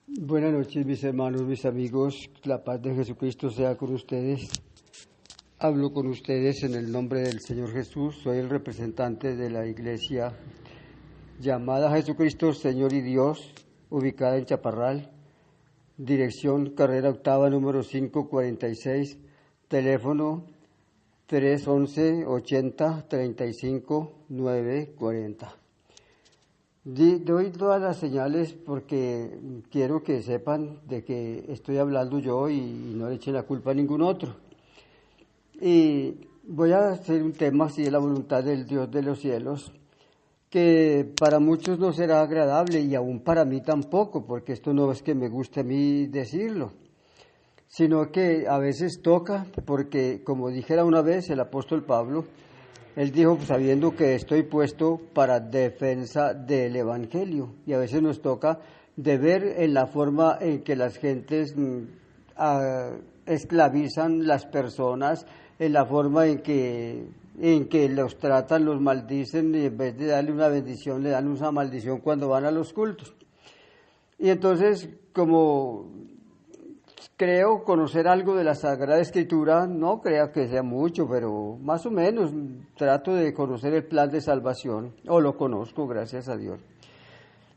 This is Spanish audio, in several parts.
Buenas noches, mis hermanos, mis amigos. La paz de Jesucristo sea con ustedes. Hablo con ustedes en el nombre del Señor Jesús. Soy el representante de la iglesia llamada Jesucristo, Señor y Dios, ubicada en Chaparral. Dirección Carrera Octava, número 546. Teléfono 311-80-35-940. Doy todas las señales porque quiero que sepan de que estoy hablando yo y no le echen la culpa a ningún otro. Y voy a hacer un tema, si es la voluntad del Dios de los cielos, que para muchos no será agradable y aún para mí tampoco, porque esto no es que me guste a mí decirlo, sino que a veces toca, porque como dijera una vez el apóstol Pablo, él dijo, sabiendo que estoy puesto para defensa del Evangelio, y a veces nos toca de ver en la forma en que las gentes esclavizan las personas, en la forma en que los tratan, los maldicen, y en vez de darle una bendición, le dan una maldición cuando van a los cultos. Y entonces, como creo conocer algo de la Sagrada Escritura, no crea que sea mucho, pero más o menos trato de conocer el plan de salvación, o lo conozco, gracias a Dios.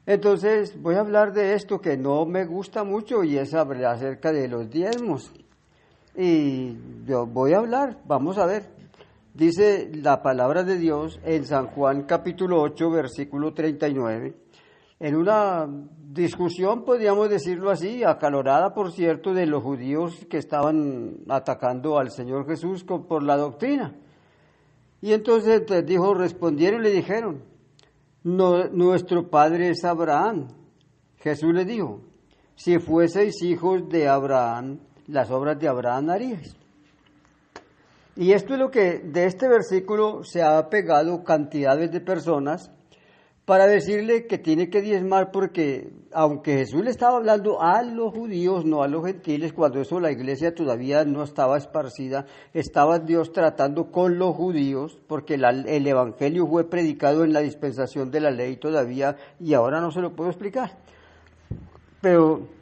Entonces voy a hablar de esto que no me gusta mucho y es acerca de los diezmos. Y yo voy a hablar, vamos a ver. Dice la palabra de Dios en San Juan capítulo 8, versículo 39. En una discusión, podríamos decirlo así, acalorada, por cierto, de los judíos que estaban atacando al Señor Jesús por la doctrina. Y entonces respondieron y le dijeron, nuestro padre es Abraham. Jesús le dijo, si fueseis hijos de Abraham, las obras de Abraham haríais. Y esto es lo que de este versículo se ha pegado cantidades de personas para decirle que tiene que diezmar, porque aunque Jesús le estaba hablando a los judíos, no a los gentiles, cuando eso la iglesia todavía no estaba esparcida, estaba Dios tratando con los judíos, porque el evangelio fue predicado en la dispensación de la ley todavía, y ahora no se lo puedo explicar. Pero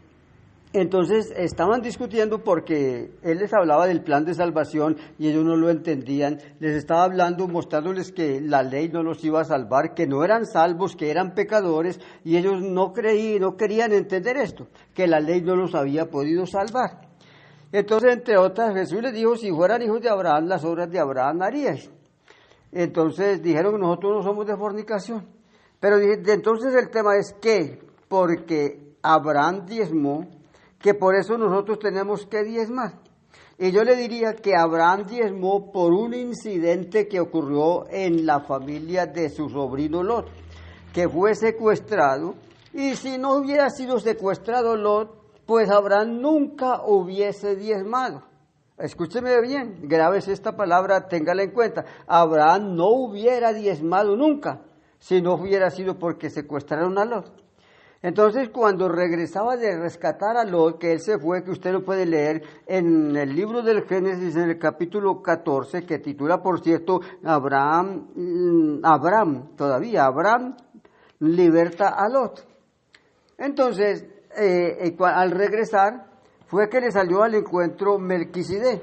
entonces estaban discutiendo porque Él les hablaba del plan de salvación y ellos no lo entendían. Les estaba hablando, mostrándoles que la ley no los iba a salvar, que no eran salvos, que eran pecadores, y ellos no querían entender esto, que la ley no los había podido salvar. Entonces, entre otras, Jesús les dijo, si fueran hijos de Abraham, las obras de Abraham haríais. Entonces dijeron, nosotros no somos de fornicación. Pero entonces el tema es que, porque Abraham diezmó, que por eso nosotros tenemos que diezmar. Y yo le diría que Abraham diezmó por un incidente que ocurrió en la familia de su sobrino Lot, que fue secuestrado, y si no hubiera sido secuestrado Lot, pues Abraham nunca hubiese diezmado. Escúcheme bien, grabes esta palabra, téngala en cuenta. Abraham no hubiera diezmado nunca, si no hubiera sido porque secuestraron a Lot. Entonces, cuando regresaba de rescatar a Lot, que él se fue, que usted lo puede leer en el libro del Génesis, en el capítulo 14, que titula, por cierto, Abraham liberta a Lot. Entonces, al regresar, fue que le salió al encuentro Melquisedec.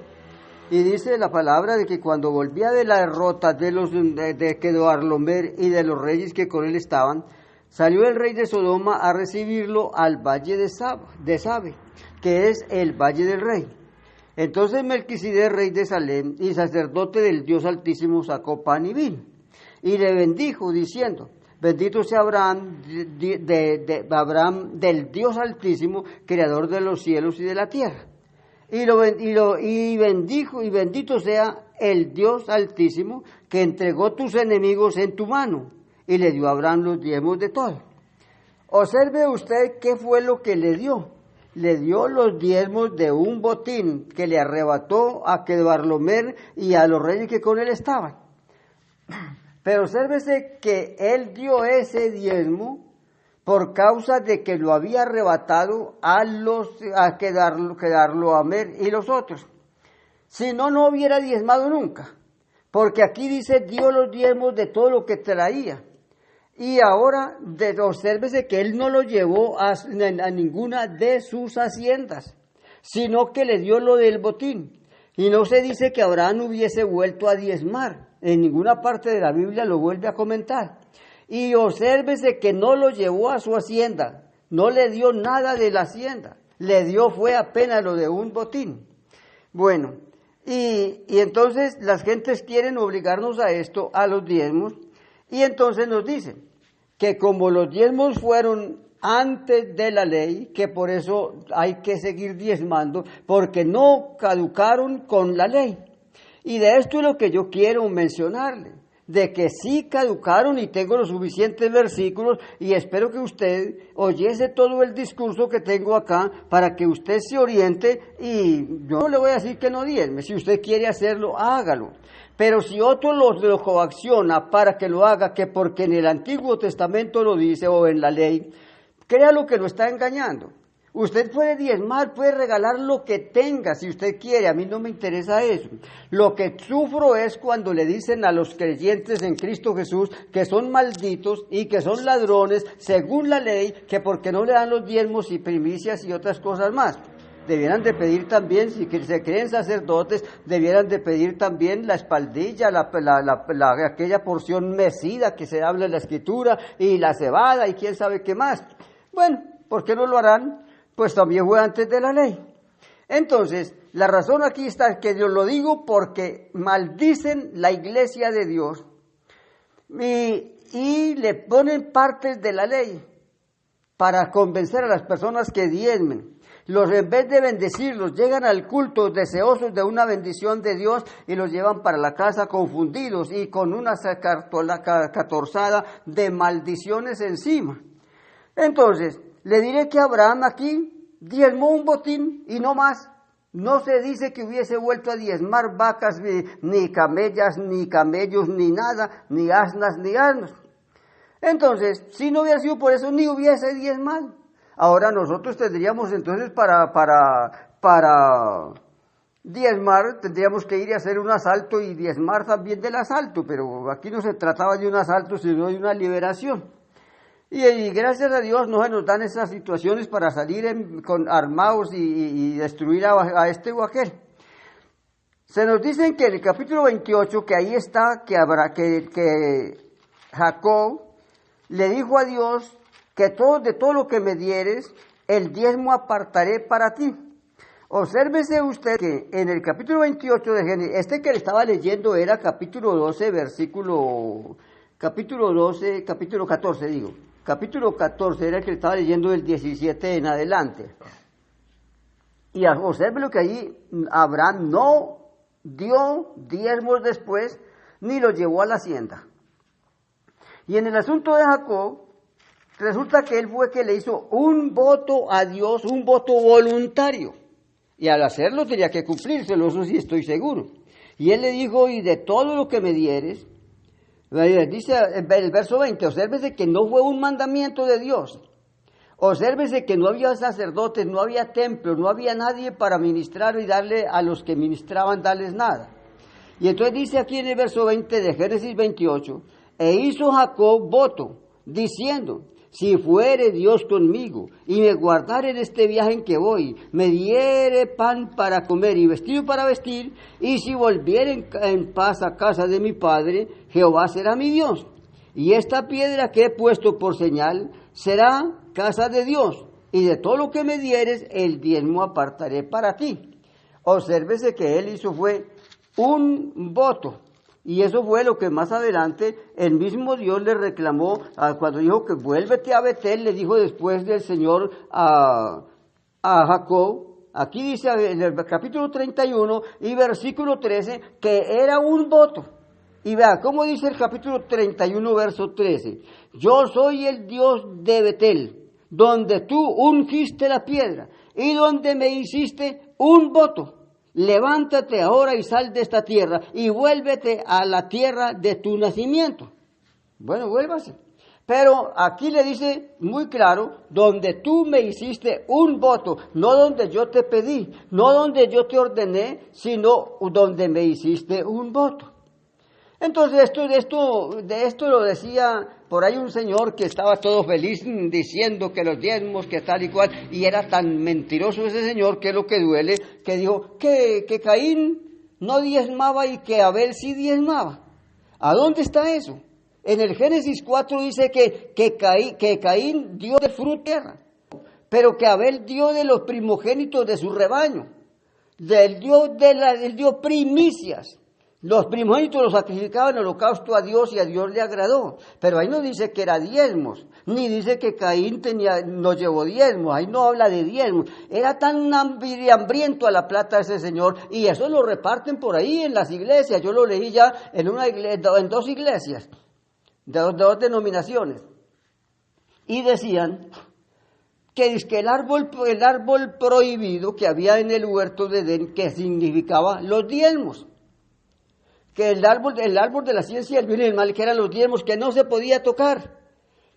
Y dice la palabra de que cuando volvía de la derrota de Quedorlaomer y de los reyes que con él estaban, salió el rey de Sodoma a recibirlo al valle de Sabe, que es el valle del rey. Entonces Melquisedec, rey de Salem y sacerdote del Dios Altísimo, sacó pan y vino, y le bendijo, diciendo, bendito sea Abraham, Abraham del Dios Altísimo, creador de los cielos y de la tierra. Y bendijo, y bendito sea el Dios Altísimo, que entregó tus enemigos en tu mano. Y le dio a Abraham los diezmos de todo. Observe usted qué fue lo que le dio. Le dio los diezmos de un botín que le arrebató a Quedorlaomer y a los reyes que con él estaban. Pero obsérvese que él dio ese diezmo por causa de que lo había arrebatado a Quedorlaomer y los otros. Si no, no hubiera diezmado nunca. Porque aquí dice, dio los diezmos de todo lo que traía. Y ahora obsérvese que él no lo llevó a ninguna de sus haciendas, sino que le dio lo del botín. Y no se dice que Abraham hubiese vuelto a diezmar. En ninguna parte de la Biblia lo vuelve a comentar. Y obsérvese que no lo llevó a su hacienda, no le dio nada de la hacienda, le dio fue apenas lo de un botín. Bueno, y entonces las gentes quieren obligarnos a esto, a los diezmos, y entonces nos dicen que como los diezmos fueron antes de la ley, que por eso hay que seguir diezmando, porque no caducaron con la ley. Y de esto es lo que yo quiero mencionarle, de que sí caducaron, y tengo los suficientes versículos, y espero que usted oyese todo el discurso que tengo acá, para que usted se oriente, y yo no le voy a decir que no diezme, si usted quiere hacerlo, hágalo. Pero si otro lo coacciona para que lo haga, que porque en el Antiguo Testamento lo dice, o en la ley, créalo que lo está engañando. Usted puede diezmar, puede regalar lo que tenga, si usted quiere, a mí no me interesa eso. Lo que sufro es cuando le dicen a los creyentes en Cristo Jesús que son malditos y que son ladrones, según la ley, que porque no le dan los diezmos y primicias y otras cosas más. Debieran de pedir también, si se creen sacerdotes, debieran de pedir también la espaldilla, aquella porción mecida que se habla en la Escritura, y la cebada, y quién sabe qué más. Bueno, ¿por qué no lo harán? Pues también fue antes de la ley. Entonces, la razón aquí está, que yo lo digo porque maldicen la iglesia de Dios y le ponen partes de la ley para convencer a las personas que diezmen. En vez de bendecirlos, llegan al culto deseosos de una bendición de Dios y los llevan para la casa confundidos y con una catorzada de maldiciones encima. Entonces, le diré que Abraham aquí diezmó un botín y no más. No se dice que hubiese vuelto a diezmar vacas, ni camellas, ni camellos, ni nada, ni asnas, ni asnos. Entonces, si no hubiera sido por eso, ni hubiese diezmado. Ahora nosotros tendríamos entonces para diezmar, tendríamos que ir a hacer un asalto y diezmar también del asalto, pero aquí no se trataba de un asalto, sino de una liberación. Y gracias a Dios no se nos dan esas situaciones para salir con armados y destruir a este o aquel. Se nos dice que en el capítulo 28, que ahí está, que Jacob le dijo a Dios que de todo lo que me dieres, el diezmo apartaré para ti. Obsérvese usted que en el capítulo 28 de Génesis, que le estaba leyendo era capítulo 12, capítulo 14 digo. Capítulo 14 era el que estaba leyendo del 17 en adelante. Y observe lo que ahí Abraham no dio diezmos después, ni lo llevó a la hacienda. Y en el asunto de Jacob, resulta que él fue que le hizo un voto a Dios, un voto voluntario. Y al hacerlo tenía que cumplírselo, eso sí estoy seguro. Y él le dijo, y de todo lo que me dieres, dice el verso 20, obsérvese que no fue un mandamiento de Dios. Obsérvese que no había sacerdotes, no había templo, no había nadie para ministrar y darle a los que ministraban, darles nada. Y entonces dice aquí en el verso 20 de Génesis 28, e hizo Jacob voto, diciendo, si fuere Dios conmigo, y me guardare en este viaje en que voy, me diere pan para comer y vestido para vestir, y si volviere en paz a casa de mi padre, Jehová será mi Dios. Y esta piedra que he puesto por señal será casa de Dios, y de todo lo que me dieres, el diezmo apartaré para ti. Obsérvese que él hizo fue un voto. Y eso fue lo que más adelante el mismo Dios le reclamó cuando dijo que vuélvete a Betel, le dijo después del Señor a Jacob. Aquí dice en el capítulo 31 y versículo 13 que era un voto. Y vea, ¿cómo dice el capítulo 31, verso 13? Yo soy el Dios de Betel, donde tú ungiste la piedra y donde me hiciste un voto. Levántate ahora y sal de esta tierra y vuélvete a la tierra de tu nacimiento. Bueno, vuélvase. Pero aquí le dice muy claro, donde tú me hiciste un voto, no donde yo te pedí, no donde yo te ordené, sino donde me hiciste un voto. Entonces de esto lo decía por ahí un señor que estaba todo feliz diciendo que los diezmos, que tal y cual, y era tan mentiroso ese señor, que es lo que duele, que dijo que Caín no diezmaba y que Abel sí diezmaba. ¿A dónde está eso? En el Génesis 4 dice que Caín dio de fruto tierra, pero que Abel dio de los primogénitos de su rebaño. Él dio primicias. Los primogénitos los sacrificaban en holocausto a Dios y a Dios le agradó. Pero ahí no dice que era diezmos, ni dice que Caín no llevó diezmos, ahí no habla de diezmos. Era tan hambriento a la plata ese señor, y eso lo reparten por ahí en las iglesias. Yo lo leí ya en dos iglesias, de dos denominaciones. Y decían que el árbol prohibido que había en el huerto de Edén, que significaba los diezmos. Que el árbol de la ciencia del bien y del mal, que eran los diezmos, que no se podía tocar.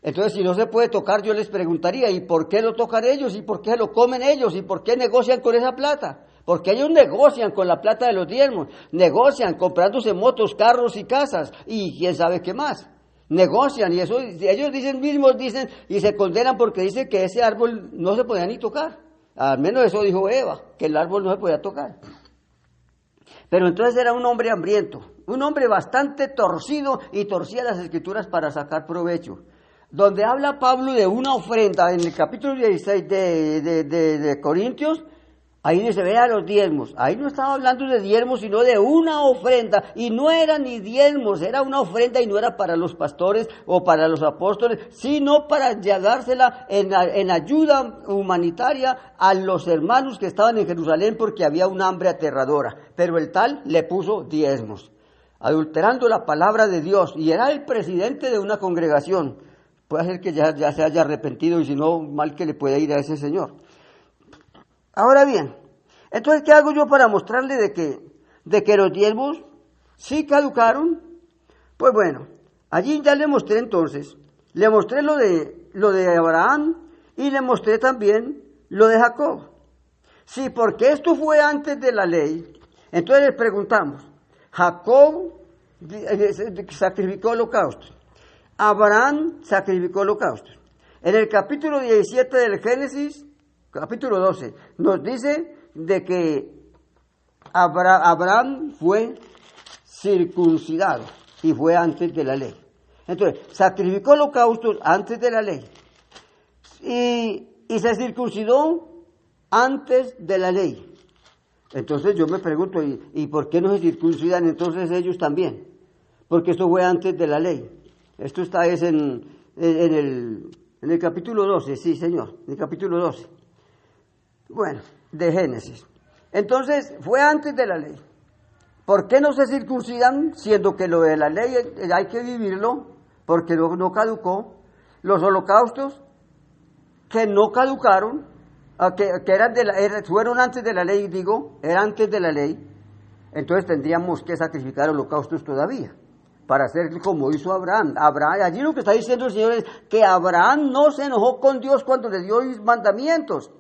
Entonces, si no se puede tocar, yo les preguntaría, ¿y por qué lo tocan ellos? ¿Y por qué lo comen ellos? ¿Y por qué negocian con esa plata? Porque ellos negocian con la plata de los diezmos, negocian comprándose motos, carros y casas, y quién sabe qué más. Negocian, y eso ellos mismos dicen, y se condenan porque dicen que ese árbol no se podía ni tocar. Al menos eso dijo Eva, que el árbol no se podía tocar. Pero entonces era un hombre hambriento, un hombre bastante torcido, y torcía las escrituras para sacar provecho. Donde habla Pablo de una ofrenda, en el capítulo 16 de Corintios, ahí dice, vea los diezmos. Ahí no estaba hablando de diezmos, sino de una ofrenda, y no era ni diezmos, era una ofrenda, y no era para los pastores o para los apóstoles, sino para dársela en ayuda humanitaria a los hermanos que estaban en Jerusalén, porque había un hambre aterradora. Pero el tal le puso diezmos, adulterando la palabra de Dios, y era el presidente de una congregación. Puede ser que ya se haya arrepentido, y si no, mal que le puede ir a ese señor. Ahora bien, entonces, ¿qué hago yo para mostrarle de que los diezmos sí caducaron? Pues bueno, allí ya le mostré entonces, le mostré lo de Abraham, y le mostré también lo de Jacob. Sí, porque esto fue antes de la ley. Entonces les preguntamos, Jacob sacrificó holocaustos, Abraham sacrificó holocaustos. En el capítulo 17 del Génesis, capítulo 12, nos dice de que Abraham fue circuncidado, y fue antes de la ley. Entonces, sacrificó holocaustos antes de la ley, y se circuncidó antes de la ley. Entonces yo me pregunto, ¿y por qué no se circuncidan entonces ellos también? Porque esto fue antes de la ley. Esto está en el capítulo 12, sí señor, en el capítulo 12. Bueno, de Génesis. Entonces, fue antes de la ley. ¿Por qué no se circuncidan, siendo que lo de la ley hay que vivirlo, porque no caducó? Los holocaustos que no caducaron, fueron antes de la ley, eran antes de la ley, entonces tendríamos que sacrificar holocaustos todavía, para hacer como hizo Abraham. Allí lo que está diciendo el Señor es que Abraham no se enojó con Dios cuando le dio los mandamientos.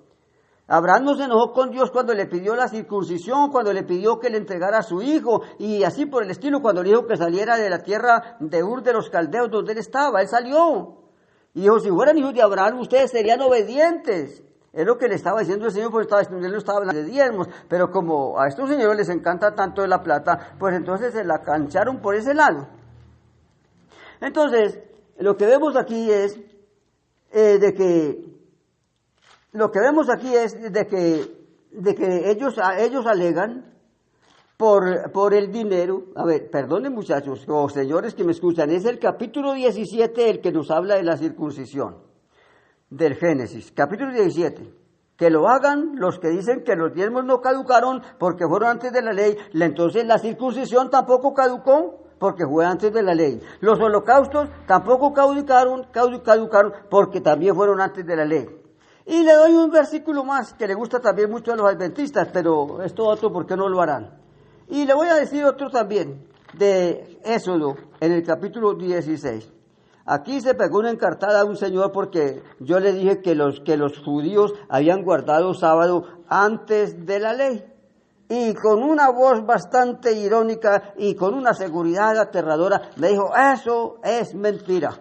Abraham no se enojó con Dios cuando le pidió la circuncisión, cuando le pidió que le entregara a su hijo, y así por el estilo, cuando le dijo que saliera de la tierra de Ur de los Caldeos, donde él estaba. Él salió. Y dijo, si fueran hijos de Abraham, ustedes serían obedientes. Es lo que le estaba diciendo el Señor, porque él no estaba hablando de diezmos. Pero como a estos señores les encanta tanto de la plata, pues entonces se la cancharon por ese lado. Entonces, lo que vemos aquí es de que ellos alegan por el dinero. A ver, perdonen muchachos o señores que me escuchan, es el capítulo 17 el que nos habla de la circuncisión del Génesis, capítulo 17. Que lo hagan los que dicen que los diezmos no caducaron porque fueron antes de la ley, entonces la circuncisión tampoco caducó porque fue antes de la ley. Los holocaustos tampoco caducaron porque también fueron antes de la ley. Y le doy un versículo más que le gusta también mucho a los adventistas, pero esto otro, ¿por qué no lo harán? Y le voy a decir otro también, de Éxodo, en el capítulo 16. Aquí se pegó una encartada a un señor porque yo le dije que los judíos habían guardado sábado antes de la ley. y con una voz bastante irónica y con una seguridad aterradora me dijo, eso es mentira.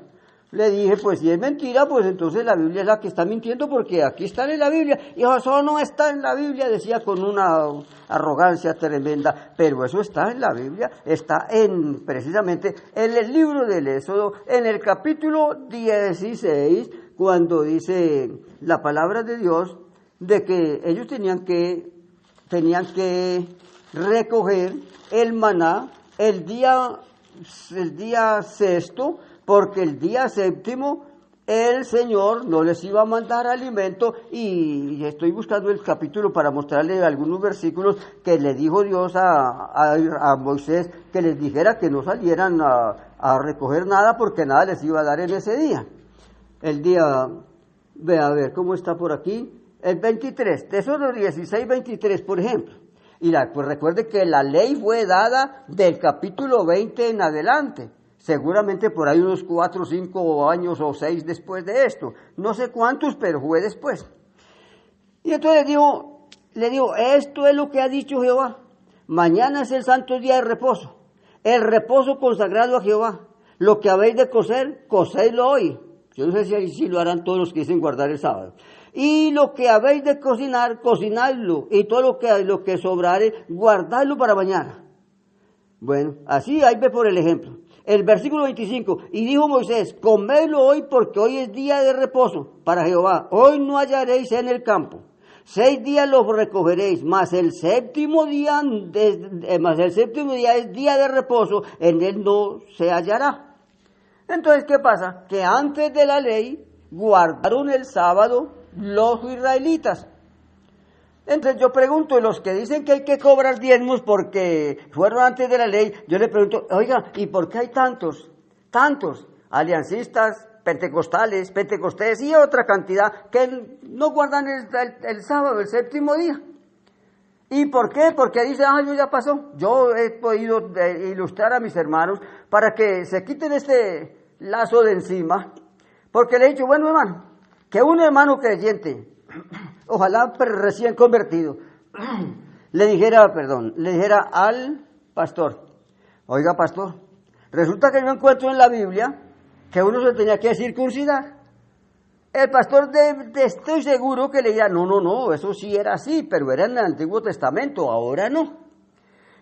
Le dije, pues si es mentira, pues entonces la Biblia es la que está mintiendo, porque aquí está en la Biblia. Y dijo, eso no está en la Biblia, decía con una arrogancia tremenda, pero eso está en la Biblia, está precisamente en el libro del Éxodo, en el capítulo 16, cuando dice la palabra de Dios, de que ellos tenían que recoger el maná el día sexto, porque el día séptimo el Señor no les iba a mandar alimento, y estoy buscando el capítulo para mostrarle algunos versículos que le dijo Dios a Moisés, que les dijera que no salieran a recoger nada, porque nada les iba a dar en ese día. El día, ve a ver cómo está por aquí, el 23, Éxodo 16, 23, por ejemplo. Y pues recuerde que la ley fue dada del capítulo 20 en adelante. Seguramente por ahí unos 4, 5 años o 6 después de esto. No sé cuántos, pero fue después. Y entonces le digo, esto es lo que ha dicho Jehová. Mañana es el santo día de reposo. El reposo consagrado a Jehová. Lo que habéis de cocer, cocedlo hoy. Yo no sé si lo harán todos los que dicen guardar el sábado. Y lo que habéis de cocinar, cocinadlo. Y todo lo que sobrare, guardadlo para mañana. Bueno, así ahí ve por el ejemplo. El versículo 25, y dijo Moisés, comedlo hoy, porque hoy es día de reposo para Jehová. Hoy no hallaréis en el campo. 6 días los recogeréis, mas el séptimo día es día de reposo, en él no se hallará. Entonces, ¿qué pasa? Que antes de la ley guardaron el sábado los israelitas. Entonces yo pregunto, los que dicen que hay que cobrar diezmos porque fueron antes de la ley, yo le pregunto, oiga, ¿y por qué hay tantos aliancistas, pentecostales y otra cantidad que no guardan el sábado, el séptimo día? ¿Y por qué? Porque dicen, ya pasó. Yo he podido ilustrar a mis hermanos para que se quiten este lazo de encima, porque le he dicho, bueno hermano, que un hermano creyente, ojalá recién convertido, le dijera al pastor, oiga pastor, resulta que yo encuentro en la Biblia que uno se tenía que circuncidar. El pastor estoy seguro que le diría, no, eso sí era así, pero era en el Antiguo Testamento, ahora no.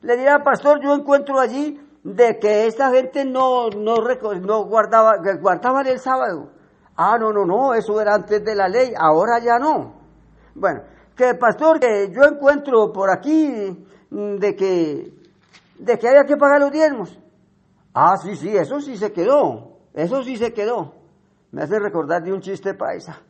Le dirá, pastor, yo encuentro allí de que esta gente no guardaban el sábado. No, eso era antes de la ley, ahora ya no. Bueno, que pastor, que yo encuentro por aquí de que había que pagar los diezmos. Sí, eso sí se quedó. Me hace recordar de un chiste paisa,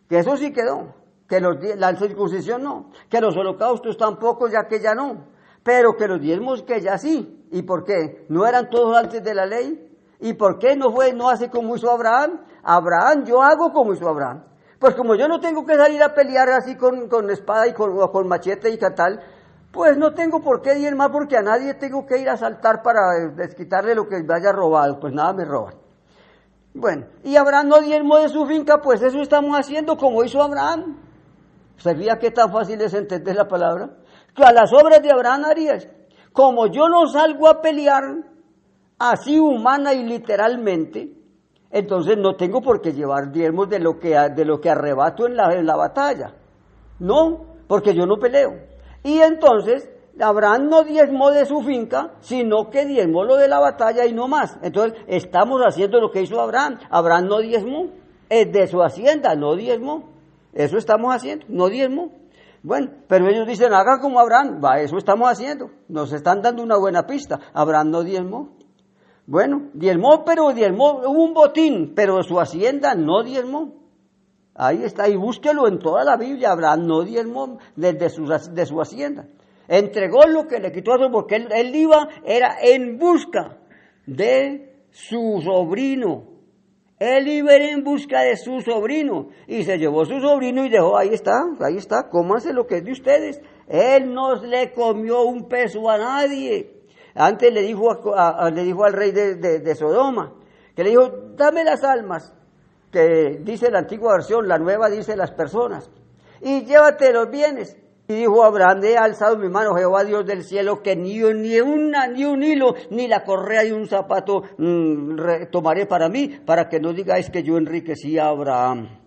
que eso sí quedó, que la circuncisión no, que los holocaustos tampoco, ya que ya no, pero que los diezmos que ya sí. ¿Y por qué? ¿No eran todos antes de la ley? ¿Y por qué no hace como hizo Abraham? Yo hago como hizo Abraham. Pues como yo no tengo que salir a pelear así con espada y con machete y tal, pues no tengo por qué diezmar, porque a nadie tengo que ir a asaltar para desquitarle lo que me haya robado, pues nada me roban. Bueno, y Abraham no diezmó de su finca, pues eso estamos haciendo como hizo Abraham. ¿Sabía qué tan fácil es entender la palabra? Que a las obras de Abraham harías. Como yo no salgo a pelear así humana y literalmente, entonces no tengo por qué llevar diezmos de lo que arrebato en la batalla. No, porque yo no peleo. Y entonces Abraham no diezmó de su finca, sino que diezmó lo de la batalla y no más. Entonces estamos haciendo lo que hizo Abraham. Abraham no diezmó, de su hacienda no diezmó. Eso estamos haciendo, no diezmó. Bueno, pero ellos dicen, hagan como Abraham. Eso estamos haciendo. Nos están dando una buena pista. Abraham no diezmó. Bueno, hubo un botín, pero su hacienda no diezmó. Ahí está, y búsquelo en toda la Biblia. Abraham no diezmó de su hacienda. Entregó lo que le quitó a su, porque él era en busca de su sobrino. Él iba en busca de su sobrino, y se llevó su sobrino y dejó, ahí está, cómanse lo que es de ustedes. Él no le comió un peso a nadie. Antes le dijo al rey de Sodoma, que le dijo, dame las almas, que dice la antigua versión, la nueva dice las personas, y llévate los bienes, Y dijo Abraham, he alzado mi mano, Jehová Dios del cielo, que ni un hilo, ni la correa de un zapato tomaré para mí, para que no digáis que yo enriquecí a Abraham.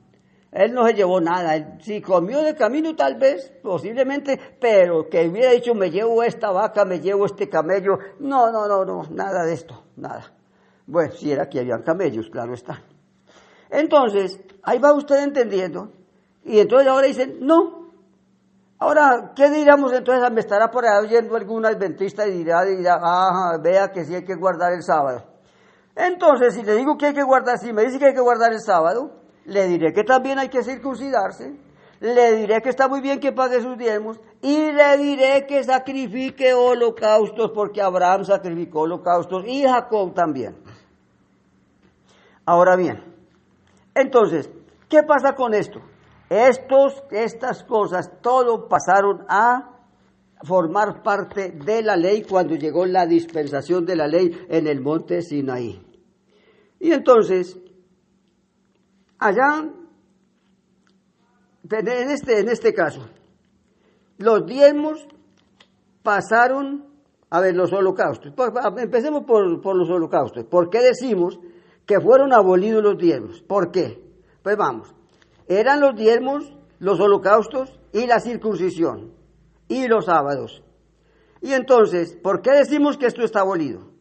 Él no se llevó nada, él sí comió de camino tal vez, posiblemente, pero que hubiera dicho, me llevo esta vaca, me llevo este camello. No, nada de esto, nada. Bueno, si era que habían camellos, claro está. Entonces, ahí va usted entendiendo, y entonces ahora dicen, no. Ahora, ¿qué diríamos entonces? Me estará por ahí oyendo algún adventista y dirá, vea que sí hay que guardar el sábado. Entonces, si le digo que hay que guardar, si me dice que hay que guardar el sábado, le diré que también hay que circuncidarse, le diré que está muy bien que pague sus diezmos, y le diré que sacrifique holocaustos, porque Abraham sacrificó holocaustos, y Jacob también. Ahora bien, entonces, ¿qué pasa con esto? Estas cosas, todo pasaron a formar parte de la ley cuando llegó la dispensación de la ley en el monte Sinaí. Y entonces, allá, en este caso, los diezmos pasaron, los holocaustos. Empecemos por los holocaustos. ¿Por qué decimos que fueron abolidos los diezmos? ¿Por qué? Pues vamos. Eran los diezmos, los holocaustos y la circuncisión y los sábados. Y entonces, ¿por qué decimos que esto está abolido?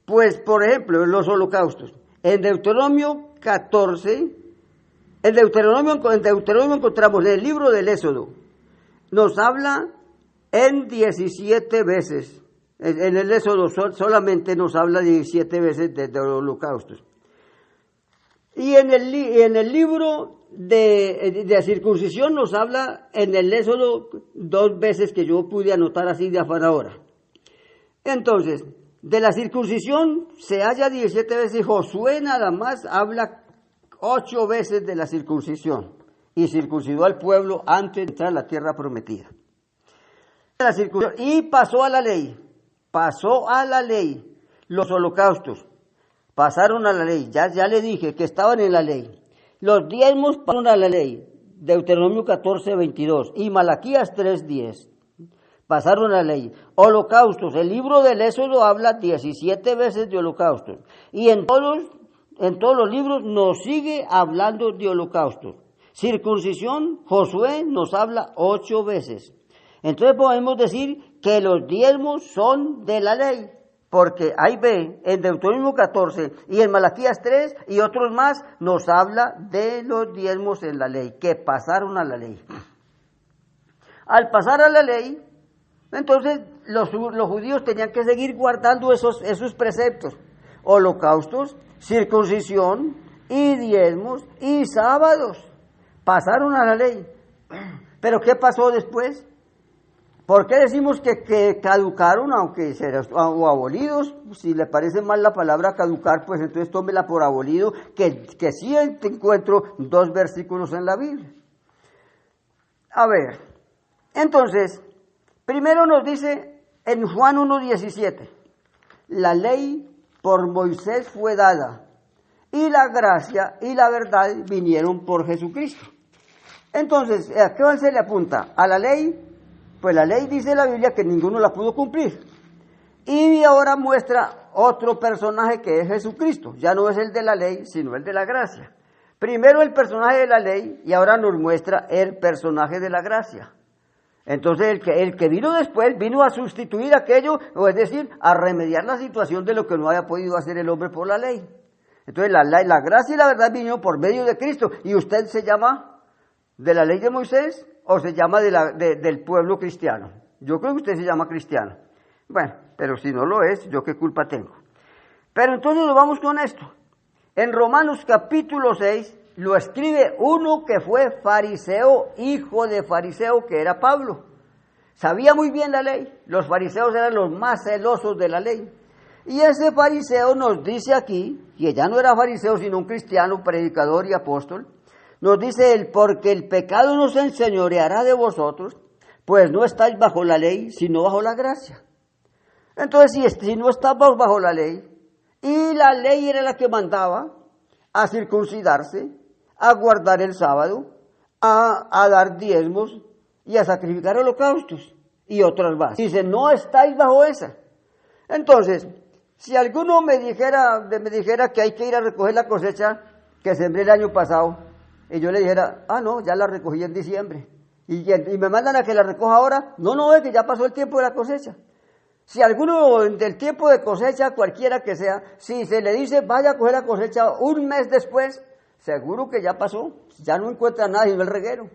Pues, por ejemplo, los holocaustos. En Deuteronomio 14, en Deuteronomio encontramos en el libro del Éxodo, nos habla en 17 veces. En el Éxodo solamente nos habla 17 veces de holocaustos. Y en el libro de circuncisión nos habla en el Éxodo 2 veces que yo pude anotar así de afán ahora. Entonces, de la circuncisión se halla 17 veces, y Josué nada más habla 8 veces de la circuncisión, y circuncidó al pueblo antes de entrar a la tierra prometida. Y pasó a la ley, los holocaustos, pasaron a la ley, ya le dije que estaban en la ley. Los diezmos pasaron a la ley, Deuteronomio 14, 22, y Malaquías 3, 10, pasaron a la ley. Holocaustos, el libro del Éxodo habla 17 veces de holocaustos, y en todos los libros nos sigue hablando de holocaustos. Circuncisión, Josué nos habla 8 veces. Entonces podemos decir que los diezmos son de la ley, porque ahí ve, en Deuteronomio 14 y en Malaquías 3 y otros más, nos habla de los diezmos en la ley, que pasaron a la ley. Al pasar a la ley, entonces los judíos tenían que seguir guardando esos preceptos, holocaustos, circuncisión y diezmos y sábados. Pasaron a la ley. ¿Pero qué pasó después? ¿Por qué decimos que caducaron, o abolidos? Si le parece mal la palabra caducar, pues entonces tómela por abolido, que sí encuentro 2 versículos en la Biblia. A ver, entonces, primero nos dice en Juan 1:17, la ley por Moisés fue dada, y la gracia y la verdad vinieron por Jesucristo. Entonces, ¿a qué se le apunta? ¿A la ley? Pues la ley dice la Biblia que ninguno la pudo cumplir. Y ahora muestra otro personaje que es Jesucristo. Ya no es el de la ley, sino el de la gracia. Primero el personaje de la ley y ahora nos muestra el personaje de la gracia. Entonces el que vino después vino a sustituir aquello, o es decir, a remediar la situación de lo que no había podido hacer el hombre por la ley. Entonces la gracia y la verdad vinieron por medio de Cristo. ¿Y usted se llama de la ley de Moisés o se llama del pueblo cristiano? Yo creo que usted se llama cristiano. Bueno, pero si no lo es, ¿yo qué culpa tengo? Pero entonces nos vamos con esto. En Romanos capítulo 6 lo escribe uno que fue fariseo, hijo de fariseo, que era Pablo. Sabía muy bien la ley. Los fariseos eran los más celosos de la ley. Y ese fariseo nos dice aquí, que ya no era fariseo sino un cristiano, predicador y apóstol, nos dice él, porque el pecado no se enseñoreará de vosotros, pues no estáis bajo la ley, sino bajo la gracia. Entonces, si no estamos bajo la ley, y la ley era la que mandaba a circuncidarse, a guardar el sábado, a dar diezmos, y a sacrificar holocaustos y otras más. Dice, no estáis bajo esa. Entonces, si alguno me dijera que hay que ir a recoger la cosecha que sembré el año pasado, y yo le dijera, no, ya la recogí en diciembre, y me mandan a que la recoja ahora, no, es que ya pasó el tiempo de la cosecha. Si alguno del tiempo de cosecha, cualquiera que sea, si se le dice vaya a coger la cosecha un mes después, seguro que ya pasó, ya no encuentra nada sino el reguero.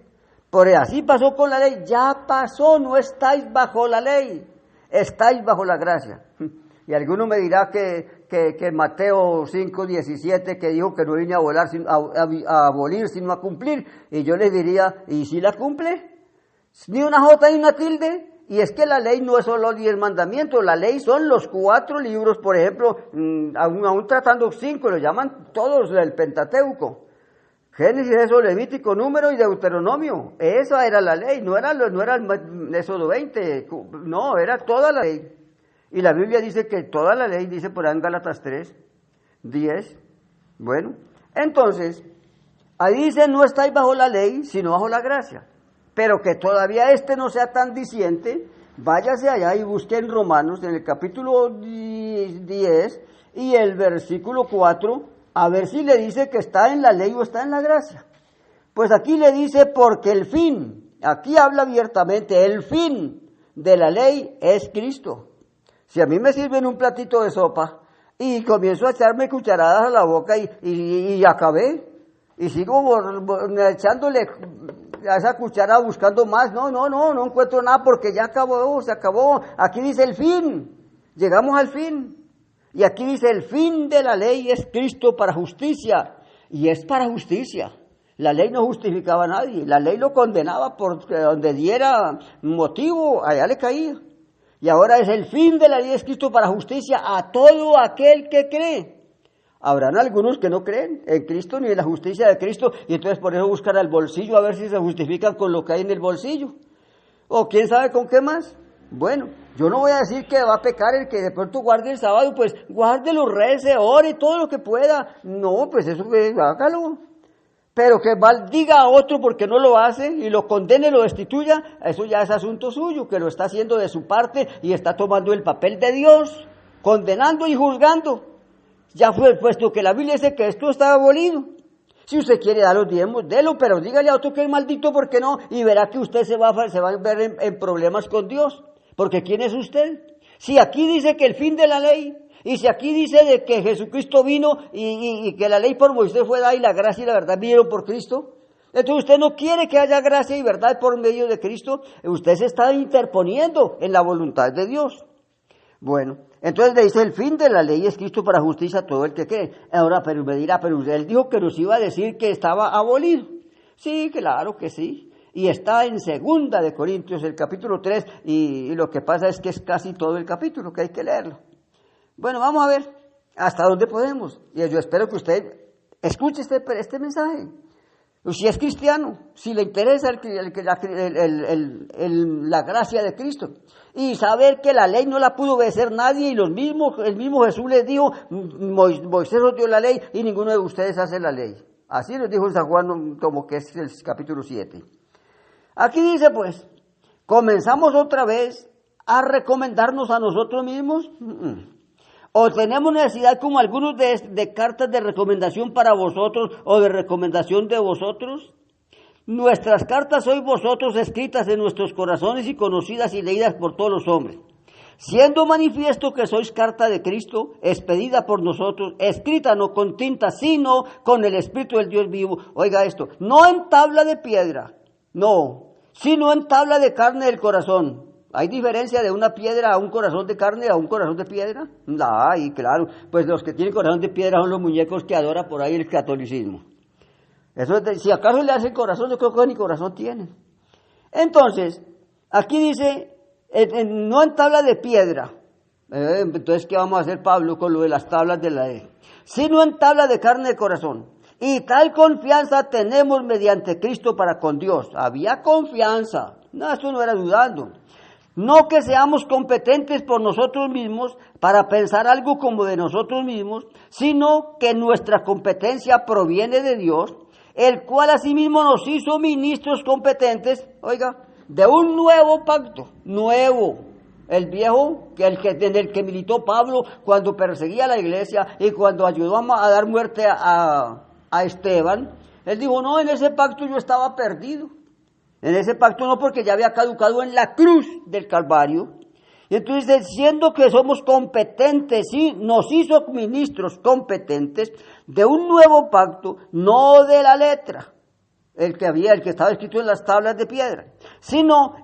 Por así pasó con la ley, ya pasó, no estáis bajo la ley, estáis bajo la gracia. Y alguno me dirá que Mateo 5:17, que dijo que no vine a abolir sino a cumplir, y yo les diría, ¿y si la cumple? Ni una jota ni una tilde. Y es que la ley no es solo 10 mandamientos, la ley son los 4 libros, por ejemplo, aún tratando 5, lo llaman todos el Pentateuco. Génesis, Éxodo, Levítico, Número y Deuteronomio. Esa era la ley, no era el Éxodo 20, no, era toda la ley. Y la Biblia dice que toda la ley, dice por ahí en Gálatas 3:10. Bueno, entonces, ahí dice, no estáis bajo la ley, sino bajo la gracia. Pero que todavía no sea tan diciente, váyase allá y busque en Romanos, en el capítulo 10 y el versículo 4, a ver si le dice que está en la ley o está en la gracia. Pues aquí le dice, porque el fin, aquí habla abiertamente, el fin de la ley es Cristo. Si a mí me sirven un platito de sopa y comienzo a echarme cucharadas a la boca y acabé, y sigo echándole a esa cuchara buscando más, no encuentro nada porque ya acabó, se acabó. Aquí dice el fin, llegamos al fin. Y aquí dice el fin de la ley es Cristo para justicia, y es para justicia. La ley no justificaba a nadie, la ley lo condenaba porque donde diera motivo, allá le caía. Y ahora es el fin de la ley es Cristo para justicia a todo aquel que cree. Habrán algunos que no creen en Cristo ni en la justicia de Cristo, y entonces por eso buscan al bolsillo a ver si se justifican con lo que hay en el bolsillo. O quién sabe con qué más. Bueno, yo no voy a decir que va a pecar el que de pronto guarde el sábado, pues guárdelo, rece, ore, todo lo que pueda. No, pues eso hágalo. Pero que diga a otro porque no lo hace y lo condene, lo destituya, eso ya es asunto suyo, que lo está haciendo de su parte y está tomando el papel de Dios, condenando y juzgando. Ya fue puesto que la Biblia dice que esto está abolido. Si usted quiere dar los diezmos, délo, pero dígale a otro que es maldito, ¿por qué no? Y verá que usted se va a ver en problemas con Dios. Porque ¿quién es usted? Si aquí dice que el fin de la ley, y si aquí dice de que Jesucristo vino y que la ley por Moisés fue dada y la gracia y la verdad vinieron por Cristo, entonces usted no quiere que haya gracia y verdad por medio de Cristo, usted se está interponiendo en la voluntad de Dios. Bueno, entonces le dice, el fin de la ley es Cristo para justicia a todo el que cree. Ahora, pero me dirá, pero él dijo que nos iba a decir que estaba abolido. Sí, claro que sí. Y está en 2 de Corintios, el capítulo 3, y lo que pasa es que es casi todo el capítulo, que hay que leerlo. Bueno, vamos a ver hasta dónde podemos. Y yo espero que usted escuche este mensaje. Si es cristiano, si le interesa la gracia de Cristo, y saber que la ley no la pudo obedecer nadie, y el mismo Jesús les dijo, Moisés os dio la ley y ninguno de ustedes hace la ley. Así nos dijo San Juan, como que es el capítulo 7. Aquí dice pues, ¿comenzamos otra vez a recomendarnos a nosotros mismos? ¿O tenemos necesidad como algunos de cartas de recomendación para vosotros o de recomendación de vosotros? Nuestras cartas sois vosotros escritas en nuestros corazones y conocidas y leídas por todos los hombres. Siendo manifiesto que sois carta de Cristo, expedida por nosotros, escrita no con tinta, sino con el Espíritu del Dios vivo. Oiga esto, no en tabla de piedra, no, sino en tabla de carne del corazón. ¿Hay diferencia de una piedra a un corazón de carne a un corazón de piedra? Ay, claro, pues los que tienen corazón de piedra son los muñecos que adora por ahí el catolicismo. Eso si acaso le hacen corazón, yo creo que ni corazón tienen. Entonces, aquí dice, no en tabla de piedra. Entonces, ¿qué vamos a hacer, Pablo, con lo de las tablas de la ley? Sino en tabla de carne de corazón. Y tal confianza tenemos mediante Cristo para con Dios. Había confianza. No, esto no era dudando. No que seamos competentes por nosotros mismos para pensar algo como de nosotros mismos, sino que nuestra competencia proviene de Dios, el cual asimismo nos hizo ministros competentes, oiga, de un nuevo pacto, nuevo. El viejo, en el que militó Pablo cuando perseguía a la iglesia y cuando ayudó a dar muerte a Esteban, él dijo, no, en ese pacto yo estaba perdido. En ese pacto no, porque ya había caducado en la cruz del Calvario. Y entonces, siendo que somos competentes, ¿sí?, nos hizo ministros competentes de un nuevo pacto, no de la letra, el que estaba escrito en las tablas de piedra, sino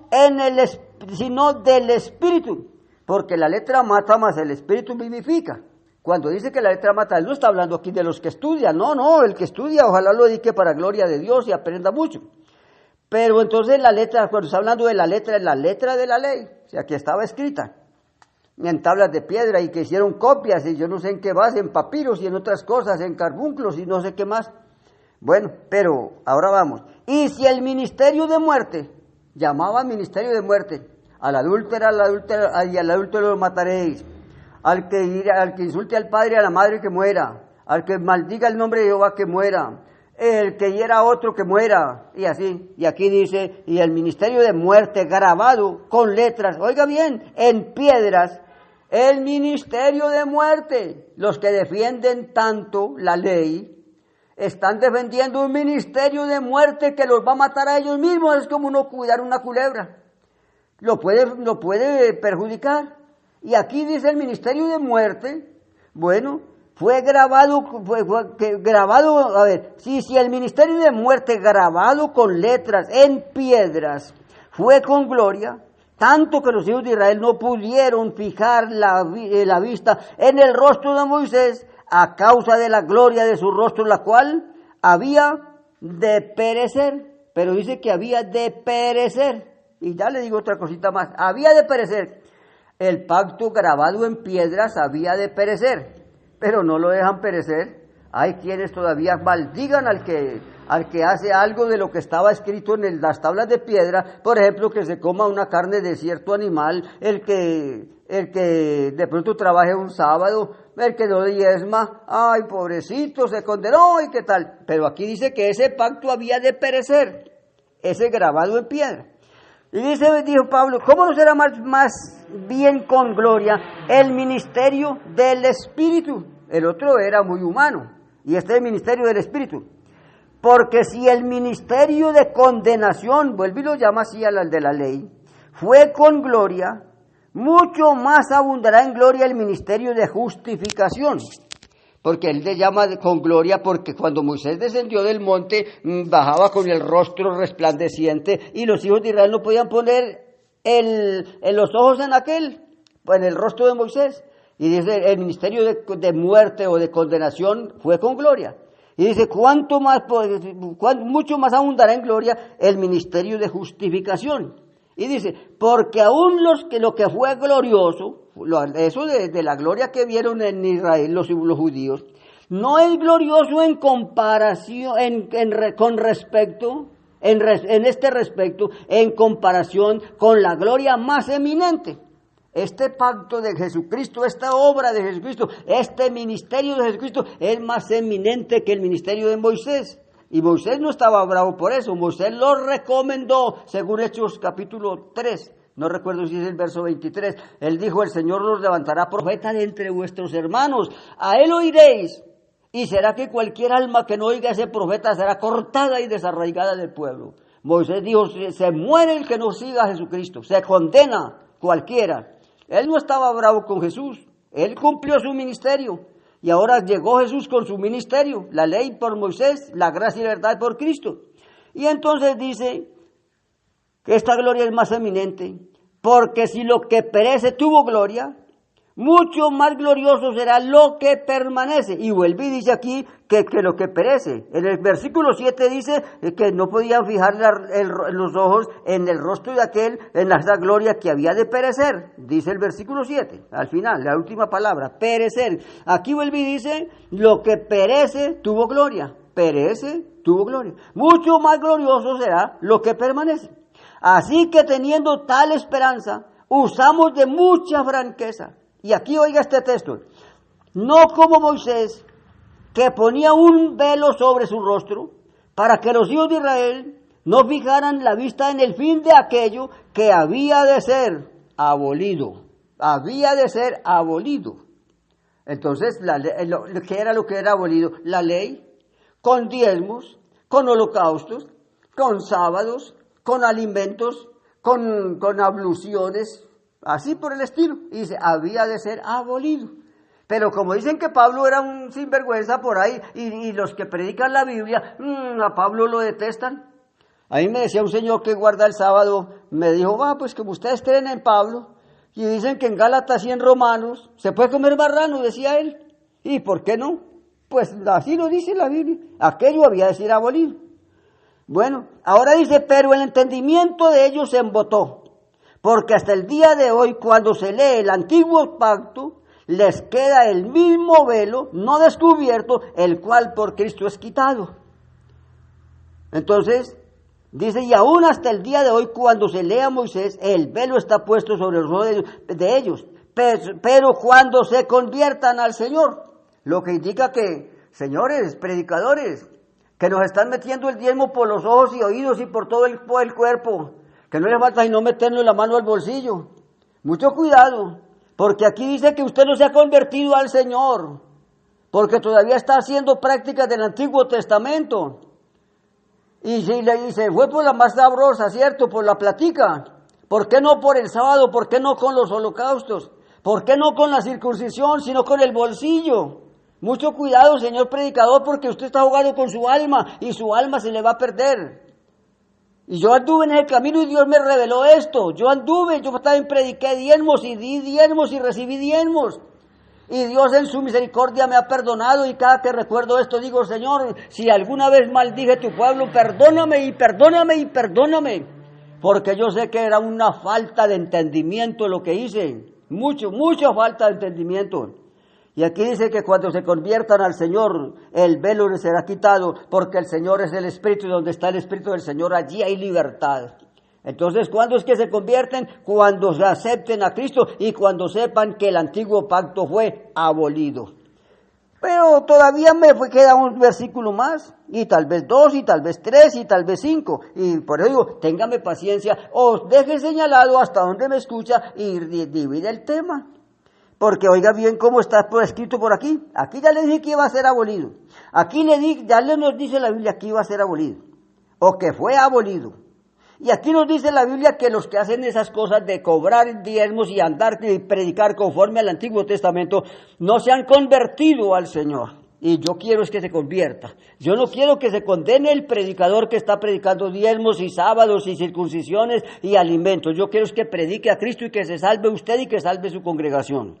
del Espíritu, porque la letra mata, más el Espíritu vivifica. Cuando dice que la letra mata, él no está hablando aquí de los que estudian, no, el que estudia ojalá lo dedique para gloria de Dios y aprenda mucho. Pero entonces la letra, cuando está hablando de la letra, es la letra de la ley, o sea, que estaba escrita en tablas de piedra y que hicieron copias, y yo no sé en qué base, en papiros y en otras cosas, en carbunclos y no sé qué más. Bueno, pero ahora vamos. Y si el ministerio de muerte, llamaba ministerio de muerte, al adúltero y al adúltero lo mataréis, al que insulte al padre y a la madre que muera, al que maldiga el nombre de Jehová que muera, el que hiera a otro que muera, y así. Y aquí dice, y el ministerio de muerte grabado con letras, oiga bien, en piedras, el ministerio de muerte. Los que defienden tanto la ley están defendiendo un ministerio de muerte que los va a matar a ellos mismos. Es como no cuidar una culebra, lo puede perjudicar. Y aquí dice el ministerio de muerte, bueno, fue grabado, a ver, si el ministerio de muerte grabado con letras en piedras fue con gloria, tanto que los hijos de Israel no pudieron fijar la vista en el rostro de Moisés a causa de la gloria de su rostro, la cual había de perecer. Pero dice que había de perecer. Y ya le digo otra cosita más, había de perecer. El pacto grabado en piedras había de perecer, pero no lo dejan perecer. Hay quienes todavía maldigan al que hace algo de lo que estaba escrito en las tablas de piedra, por ejemplo, que se coma una carne de cierto animal, el que de pronto trabaje un sábado, el que no diezma, ay, pobrecito, se condenó y qué tal. Pero aquí dice que ese pacto había de perecer, ese grabado en piedra. Y dijo Pablo, ¿cómo no será más bien con gloria el ministerio del Espíritu? El otro era muy humano, y este es el ministerio del Espíritu. Porque si el ministerio de condenación, vuelve y lo llama así al de la ley, fue con gloria, mucho más abundará en gloria el ministerio de justificación. Porque él le llama con gloria porque cuando Moisés descendió del monte, bajaba con el rostro resplandeciente y los hijos de Israel no podían poner los ojos en el rostro de Moisés. Y dice, el ministerio de muerte o de condenación fue con gloria. Y dice, mucho más abundará en gloria el ministerio de justificación. Y dice, porque aún lo que fue glorioso, eso de la gloria que vieron en Israel los judíos, no es glorioso en comparación, en comparación con la gloria más eminente. Este pacto de Jesucristo, esta obra de Jesucristo, este ministerio de Jesucristo es más eminente que el ministerio de Moisés. Y Moisés no estaba bravo por eso, Moisés lo recomendó, según Hechos capítulo 3, no recuerdo si es el verso 23, él dijo, el Señor los levantará profeta de entre vuestros hermanos, a él oiréis, y será que cualquier alma que no oiga a ese profeta será cortada y desarraigada del pueblo. Moisés dijo, se muere el que no siga a Jesucristo, se condena cualquiera. Él no estaba bravo con Jesús, él cumplió su ministerio. Y ahora llegó Jesús con su ministerio, la ley por Moisés, la gracia y la verdad por Cristo. Y entonces dice que esta gloria es más eminente, porque si lo que perece tuvo gloria, mucho más glorioso será lo que permanece. Y vuelve y dice aquí que lo que perece. En el versículo 7 dice que no podían fijar los ojos en el rostro de aquel, en esa gloria que había de perecer. Dice el versículo 7, al final, la última palabra, perecer. Aquí vuelve y dice, lo que perece tuvo gloria. Perece tuvo gloria. Mucho más glorioso será lo que permanece. Así que teniendo tal esperanza, usamos de mucha franqueza. Y aquí oiga este texto, no como Moisés, que ponía un velo sobre su rostro, para que los hijos de Israel no fijaran la vista en el fin de aquello que había de ser abolido. Había de ser abolido. Entonces, ¿qué era lo que era abolido? La ley, con diezmos, con holocaustos, con sábados, con alimentos, con abluciones, así por el estilo. Y dice, había de ser abolido. Pero como dicen que Pablo era un sinvergüenza por ahí, y los que predican la Biblia, a Pablo lo detestan. A mí me decía un señor que guarda el sábado, me dijo, pues como ustedes creen en Pablo, y dicen que en Gálatas y en Romanos se puede comer marrano, decía él. ¿Y por qué no? Pues así lo dice la Biblia. Aquello había de ser abolido. Bueno, ahora dice, pero el entendimiento de ellos se embotó, porque hasta el día de hoy, cuando se lee el antiguo pacto, les queda el mismo velo, no descubierto, el cual por Cristo es quitado. Entonces, dice, y aún hasta el día de hoy, cuando se lee a Moisés, el velo está puesto sobre los ojos de ellos, pero cuando se conviertan al Señor, lo que indica que, señores, predicadores, que nos están metiendo el diezmo por los ojos y oídos y por todo el cuerpo, que no les falta sino meternos la mano al bolsillo. Mucho cuidado, porque aquí dice que usted no se ha convertido al Señor, porque todavía está haciendo prácticas del Antiguo Testamento. Y si le dice, fue por la más sabrosa, ¿cierto? Por la platica. ¿Por qué no por el sábado? ¿Por qué no con los holocaustos? ¿Por qué no con la circuncisión, sino con el bolsillo? Mucho cuidado, señor predicador, porque usted está jugando con su alma y su alma se le va a perder. Y yo anduve en el camino y Dios me reveló esto. Yo también prediqué diezmos y di diezmos y recibí diezmos. Y Dios en su misericordia me ha perdonado, y cada que recuerdo esto digo, Señor, si alguna vez maldije tu pueblo, perdóname y perdóname y perdóname, porque yo sé que era una falta de entendimiento lo que hice, mucha falta de entendimiento. Y aquí dice que cuando se conviertan al Señor, el velo les será quitado, porque el Señor es el Espíritu, y donde está el Espíritu del Señor, allí hay libertad. Entonces, ¿cuándo es que se convierten? Cuando se acepten a Cristo y cuando sepan que el antiguo pacto fue abolido. Pero todavía queda un versículo más, y tal vez 2, y tal vez 3, y tal vez 5. Y por eso digo, téngame paciencia, os deje señalado hasta donde me escucha y divide el tema. Porque oiga bien cómo está escrito por aquí. Aquí ya le dije que iba a ser abolido. Aquí nos dice la Biblia que iba a ser abolido, o que fue abolido. Y aquí nos dice la Biblia que los que hacen esas cosas de cobrar diezmos y andar y predicar conforme al Antiguo Testamento no se han convertido al Señor. Y yo quiero es que se convierta. Yo no quiero que se condene el predicador que está predicando diezmos y sábados y circuncisiones y alimentos. Yo quiero es que predique a Cristo y que se salve usted y que salve su congregación.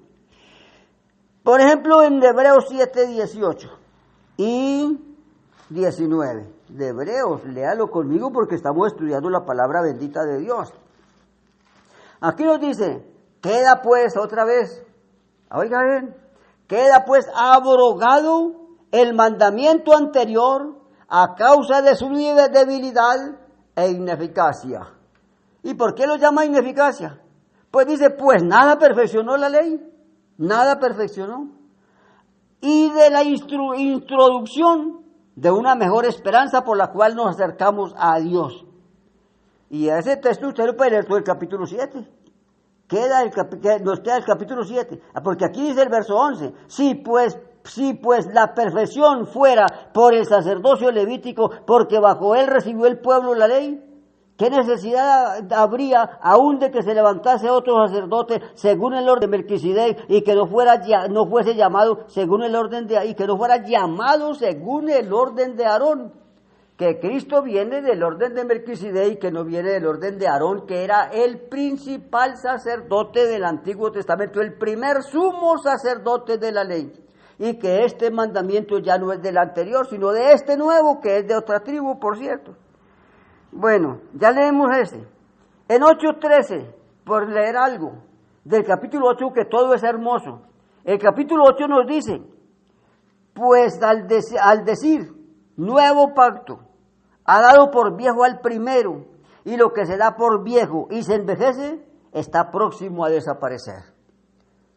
Por ejemplo, en Hebreos 7, 18 y 19. De Hebreos, léalo conmigo porque estamos estudiando la palabra bendita de Dios. Aquí nos dice, queda pues otra vez, oiga bien, queda pues abrogado el mandamiento anterior a causa de su debilidad e ineficacia. ¿Y por qué lo llama ineficacia? Pues dice, pues nada perfeccionó la ley, nada perfeccionó. Y de la introducción de una mejor esperanza por la cual nos acercamos a Dios. Y a ese texto usted lo puede leer todo el capítulo 7. Nos queda el capítulo 7. Porque aquí dice el verso 11. Si pues la perfección fuera por el sacerdocio levítico, porque bajo él recibió el pueblo la ley, ¿qué necesidad habría aún de que se levantase otro sacerdote según el orden de Melquisedec y que no fuese llamado según el orden de Aarón? Que Cristo viene del orden de Melquisedec y que no viene del orden de Aarón, que era el principal sacerdote del Antiguo Testamento, el primer sumo sacerdote de la ley. Y que este mandamiento ya no es del anterior, sino de este nuevo, que es de otra tribu, por cierto. Bueno, ya leemos ese. En 8:13, por leer algo, del capítulo 8, que todo es hermoso. El capítulo 8 nos dice, pues al decir nuevo pacto, ha dado por viejo al primero, y lo que se da por viejo y se envejece, está próximo a desaparecer.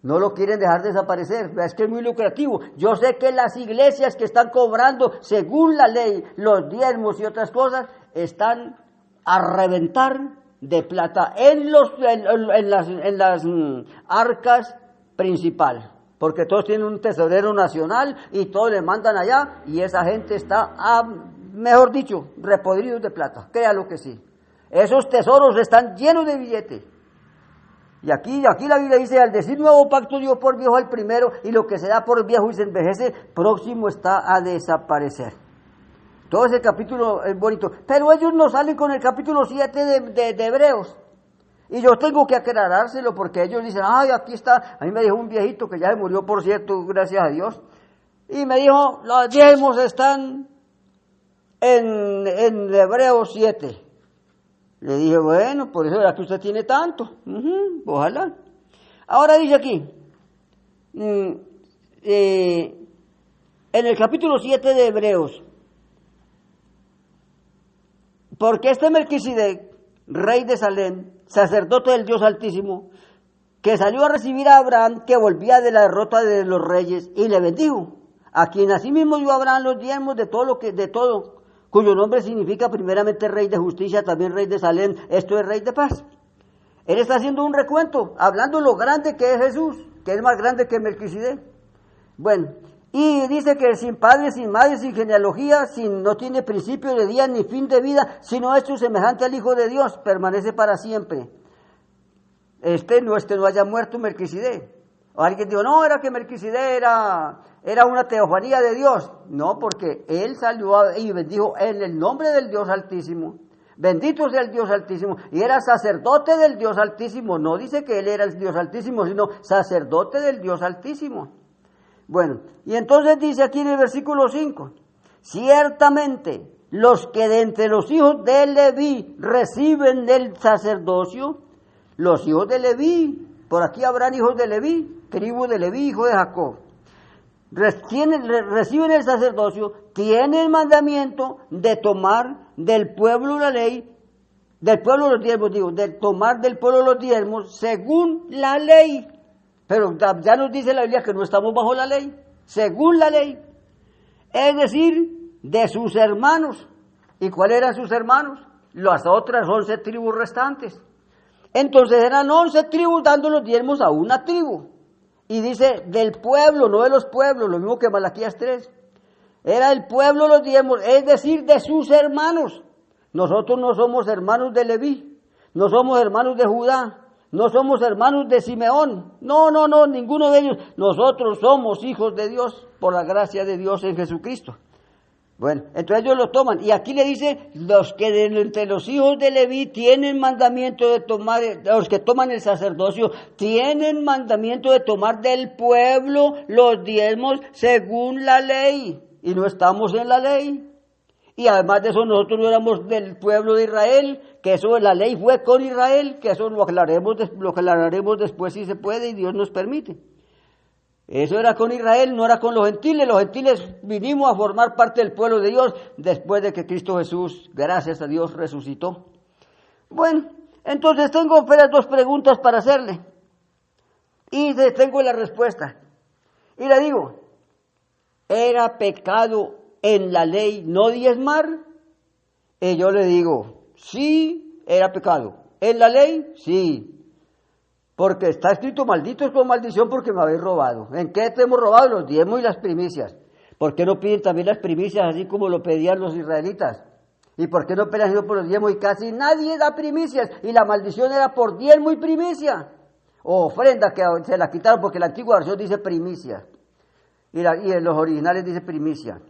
No lo quieren dejar desaparecer, es que es muy lucrativo. Yo sé que las iglesias que están cobrando según la ley los diezmos y otras cosas, están a reventar de plata en las arcas principal, porque todos tienen un tesorero nacional y todos le mandan allá y esa gente está, mejor dicho, repodridos de plata, créalo que sí. Esos tesoros están llenos de billetes. Y aquí la Biblia dice, al decir nuevo pacto dio por viejo al primero, y lo que se da por viejo y se envejece, próximo está a desaparecer. Todo ese capítulo es bonito, pero ellos no salen con el capítulo 7 de Hebreos. Y yo tengo que aclarárselo porque ellos dicen, ay, aquí está. A mí me dijo un viejito que ya se murió, por cierto, gracias a Dios. Y me dijo, los diezmos están en Hebreos 7. Le dije, bueno, por eso era que usted tiene tanto. Ojalá. Ahora dice aquí, en el capítulo 7 de Hebreos, porque este Melquisedec, rey de Salem, sacerdote del Dios Altísimo, que salió a recibir a Abraham, que volvía de la derrota de los reyes, y le bendijo, a quien asimismo dio a Abraham los diezmos de todo, cuyo nombre significa primeramente rey de justicia, también rey de Salem, esto es rey de paz. Él está haciendo un recuento, hablando lo grande que es Jesús, que es más grande que Melquisedec. Bueno, y dice que sin padre, sin madre, sin genealogía, no tiene principio de día ni fin de vida, sino hecho semejante al Hijo de Dios, permanece para siempre. No haya muerto Melquisedec. O alguien dijo, no, era que Melquisedec era una teofanía de Dios. No, porque él salió y bendijo en el nombre del Dios Altísimo. Bendito sea el Dios Altísimo. Y era sacerdote del Dios Altísimo. No dice que él era el Dios Altísimo, sino sacerdote del Dios Altísimo. Bueno, y entonces dice aquí en el versículo 5, ciertamente los que de entre los hijos de Leví reciben el sacerdocio, los hijos de Leví, por aquí habrán hijos de Leví, tribu de Leví, hijo de Jacob, reciben el sacerdocio, tienen el mandamiento de tomar del pueblo la ley, del pueblo los diezmos, de tomar del pueblo los diezmos según la ley. Pero ya nos dice la Biblia que no estamos bajo la ley, según la ley. Es decir, de sus hermanos. ¿Y cuáles eran sus hermanos? Las otras 11 tribus restantes. Entonces eran 11 tribus dando los diezmos a una tribu. Y dice del pueblo, no de los pueblos, lo mismo que Malaquías 3. Era el pueblo los diezmos, es decir, de sus hermanos. Nosotros no somos hermanos de Leví, no somos hermanos de Judá. No somos hermanos de Simeón, no, ninguno de ellos. Nosotros somos hijos de Dios por la gracia de Dios en Jesucristo. Bueno, entonces ellos lo toman. Y aquí le dice, los que entre los hijos de Leví tienen mandamiento de tomar, los que toman el sacerdocio, tienen mandamiento de tomar del pueblo los diezmos según la ley. Y no estamos en la ley. Y además de eso nosotros no éramos del pueblo de Israel, que eso la ley fue con Israel, que eso lo aclararemos después si se puede y Dios nos permite. Eso era con Israel, no era con los gentiles. Los gentiles vinimos a formar parte del pueblo de Dios después de que Cristo Jesús, gracias a Dios, resucitó. Bueno, entonces tengo dos preguntas para hacerle. Y tengo la respuesta. Y le digo, ¿era pecado en la ley no diezmar? Y yo le digo, sí, era pecado. ¿En la ley? Sí. Porque está escrito, malditos con maldición porque me habéis robado. ¿En qué te hemos robado? Los diezmos y las primicias. ¿Por qué no piden también las primicias así como lo pedían los israelitas? ¿Y por qué no pelean por los diezmos? Y casi nadie da primicias. Y la maldición era por diezmo y primicia. O ofrenda que se la quitaron porque la antigua versión dice primicia. Y en los originales dice primicia.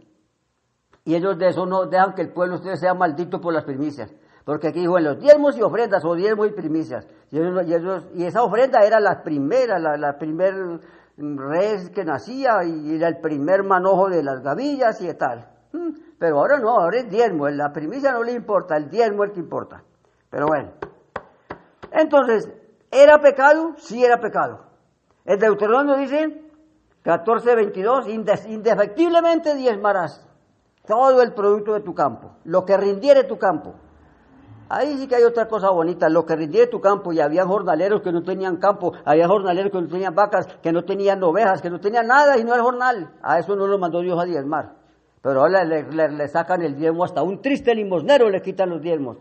Y ellos de eso no dejan que el pueblo sea maldito por las primicias. Porque aquí dijo en los diezmos y ofrendas, o diezmos y primicias. Y esa ofrenda era la primera, la primer res que nacía, y era el primer manojo de las gavillas y tal. Pero ahora no, ahora es diezmo. La primicia no le importa, el diezmo es el que importa. Pero bueno. Entonces, ¿era pecado? Sí era pecado. El Deuteronomio dice, 14:22, indefectiblemente diezmarás todo el producto de tu campo, lo que rindiere tu campo. Ahí sí que hay otra cosa bonita, lo que rindiere tu campo, y había jornaleros que no tenían campo, había jornaleros que no tenían vacas, que no tenían ovejas, que no tenían nada y no el jornal. A eso no lo mandó Dios a diezmar. pero ahora le sacan el diezmo, hasta un triste limosnero le quitan los diezmos.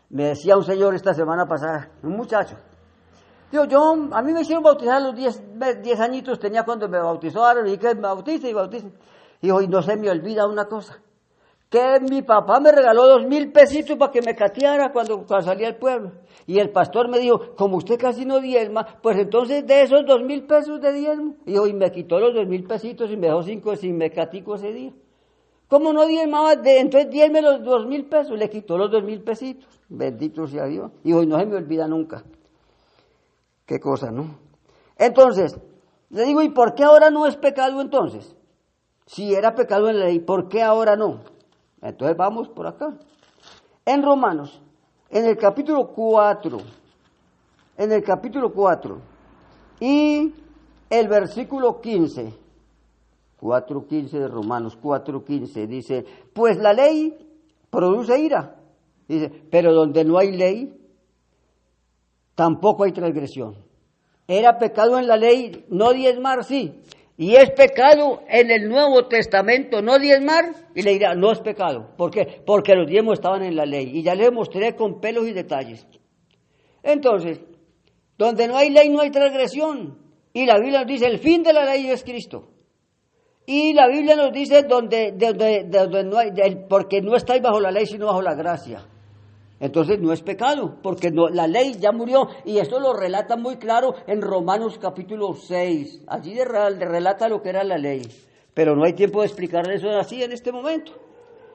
Me decía un señor esta semana pasada, un muchacho, digo, a mí me hicieron bautizar a los 10 añitos, tenía cuando me bautizaron, y que me bautice y bautice. Y hoy no se me olvida una cosa, que mi papá me regaló 2,000 pesitos para que me cateara cuando salía al pueblo. Y el pastor me dijo, como usted casi no diezma, pues entonces de esos 2,000 pesos de diezmo. Y hoy me quitó los 2,000 pesitos y me dejó 5 sin me catico ese día. ¿Cómo no diezmaba? Entonces diezme los 2,000 pesos, le quitó los 2,000 pesitos. Bendito sea Dios. Y hoy no se me olvida nunca. Qué cosa, ¿no? Entonces, le digo, ¿y por qué ahora no es pecado entonces? Si era pecado en la ley, ¿por qué ahora no? Entonces vamos por acá. En Romanos, en el capítulo 4, y el versículo 15, 4:15 de Romanos, 4:15, dice, pues la ley produce ira. Dice, pero donde no hay ley, tampoco hay transgresión. Era pecado en la ley no diezmar, sí. Y es pecado en el Nuevo Testamento no diezmar, y le dirá, no es pecado. ¿Por qué? Porque los diezmos estaban en la ley, y ya les mostré con pelos y detalles. Entonces, donde no hay ley no hay transgresión, y la Biblia nos dice, el fin de la ley es Cristo. Y la Biblia nos dice, donde no hay, porque no estáis bajo la ley, sino bajo la gracia. Entonces no es pecado, porque la ley ya murió, y esto lo relata muy claro en Romanos capítulo 6, allí relata lo que era la ley, pero no hay tiempo de explicarle eso así en este momento.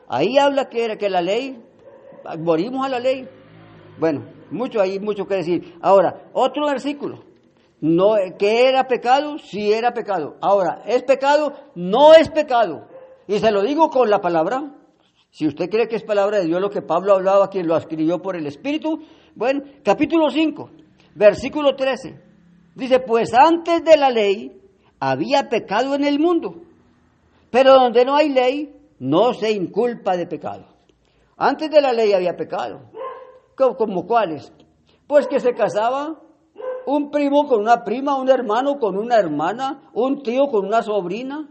Ahí habla que la ley, morimos a la ley. Bueno, hay mucho que decir. Ahora, otro versículo, ¿que era pecado? Sí era pecado. Ahora, ¿es pecado? No es pecado, y se lo digo con la palabra. Si usted cree que es palabra de Dios lo que Pablo hablaba, quien lo escribió por el Espíritu, bueno, capítulo 5, versículo 13, dice, pues antes de la ley había pecado en el mundo, pero donde no hay ley, no se inculpa de pecado. Antes de la ley había pecado. ¿Como cuáles? Pues que se casaba un primo con una prima, un hermano con una hermana, un tío con una sobrina,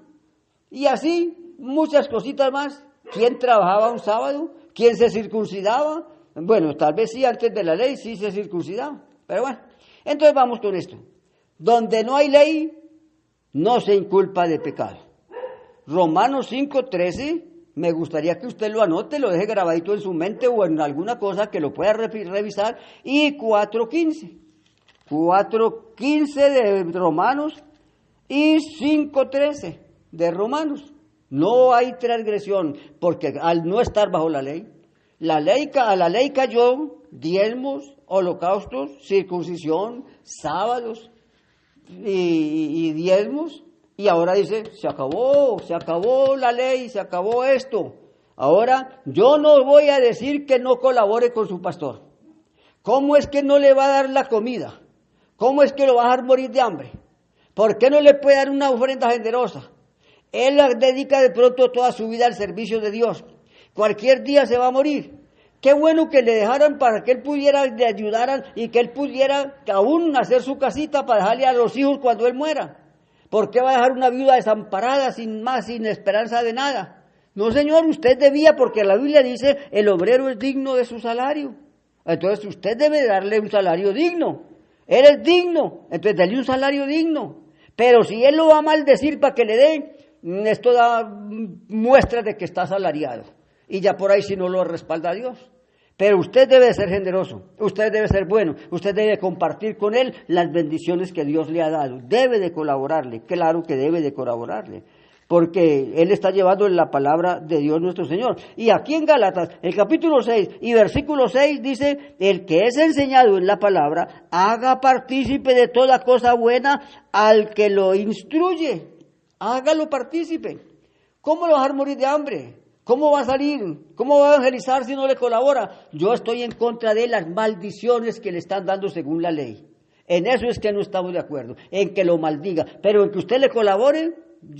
y así muchas cositas más. ¿Quién trabajaba un sábado? ¿Quién se circuncidaba? Bueno, tal vez sí, antes de la ley sí se circuncidaba, pero bueno. Entonces vamos con esto. Donde no hay ley, no se inculpa de pecado. Romanos 5:13, me gustaría que usted lo anote, lo deje grabadito en su mente o en alguna cosa que lo pueda revisar. Y 4:15 de Romanos y 5:13 de Romanos. No hay transgresión, porque al no estar bajo la ley, a la ley cayó diezmos, holocaustos, circuncisión, sábados y diezmos, y ahora dice, se acabó la ley, se acabó esto. Ahora, yo no voy a decir que no colabore con su pastor. ¿Cómo es que no le va a dar la comida? ¿Cómo es que lo va a dejar morir de hambre? ¿Por qué no le puede dar una ofrenda generosa? Él dedica de pronto toda su vida al servicio de Dios. Cualquier día se va a morir. Qué bueno que le dejaran para que él pudiera, le ayudaran y que él pudiera aún hacer su casita para dejarle a los hijos cuando él muera. ¿Por qué va a dejar una viuda desamparada, sin esperanza de nada? No, señor, usted debía, porque la Biblia dice, el obrero es digno de su salario. Entonces usted debe darle un salario digno. Él es digno, entonces dale un salario digno. Pero si él lo va a maldecir para que le dé, esto da muestras de que está asalariado, y ya por ahí si no lo respalda Dios. Pero usted debe ser generoso, usted debe ser bueno, usted debe compartir con él las bendiciones que Dios le ha dado, debe de colaborarle, claro que debe de colaborarle, porque él está llevando en la palabra de Dios nuestro Señor. Y aquí en Gálatas, el capítulo 6 y versículo 6 dice, el que es enseñado en la palabra, haga partícipe de toda cosa buena al que lo instruye. Hágalo partícipe. ¿Cómo lo va a dejar morir de hambre? ¿Cómo va a salir? ¿Cómo va a evangelizar si no le colabora? Yo estoy en contra de las maldiciones que le están dando según la ley. En eso es que no estamos de acuerdo, en que lo maldiga. Pero en que usted le colabore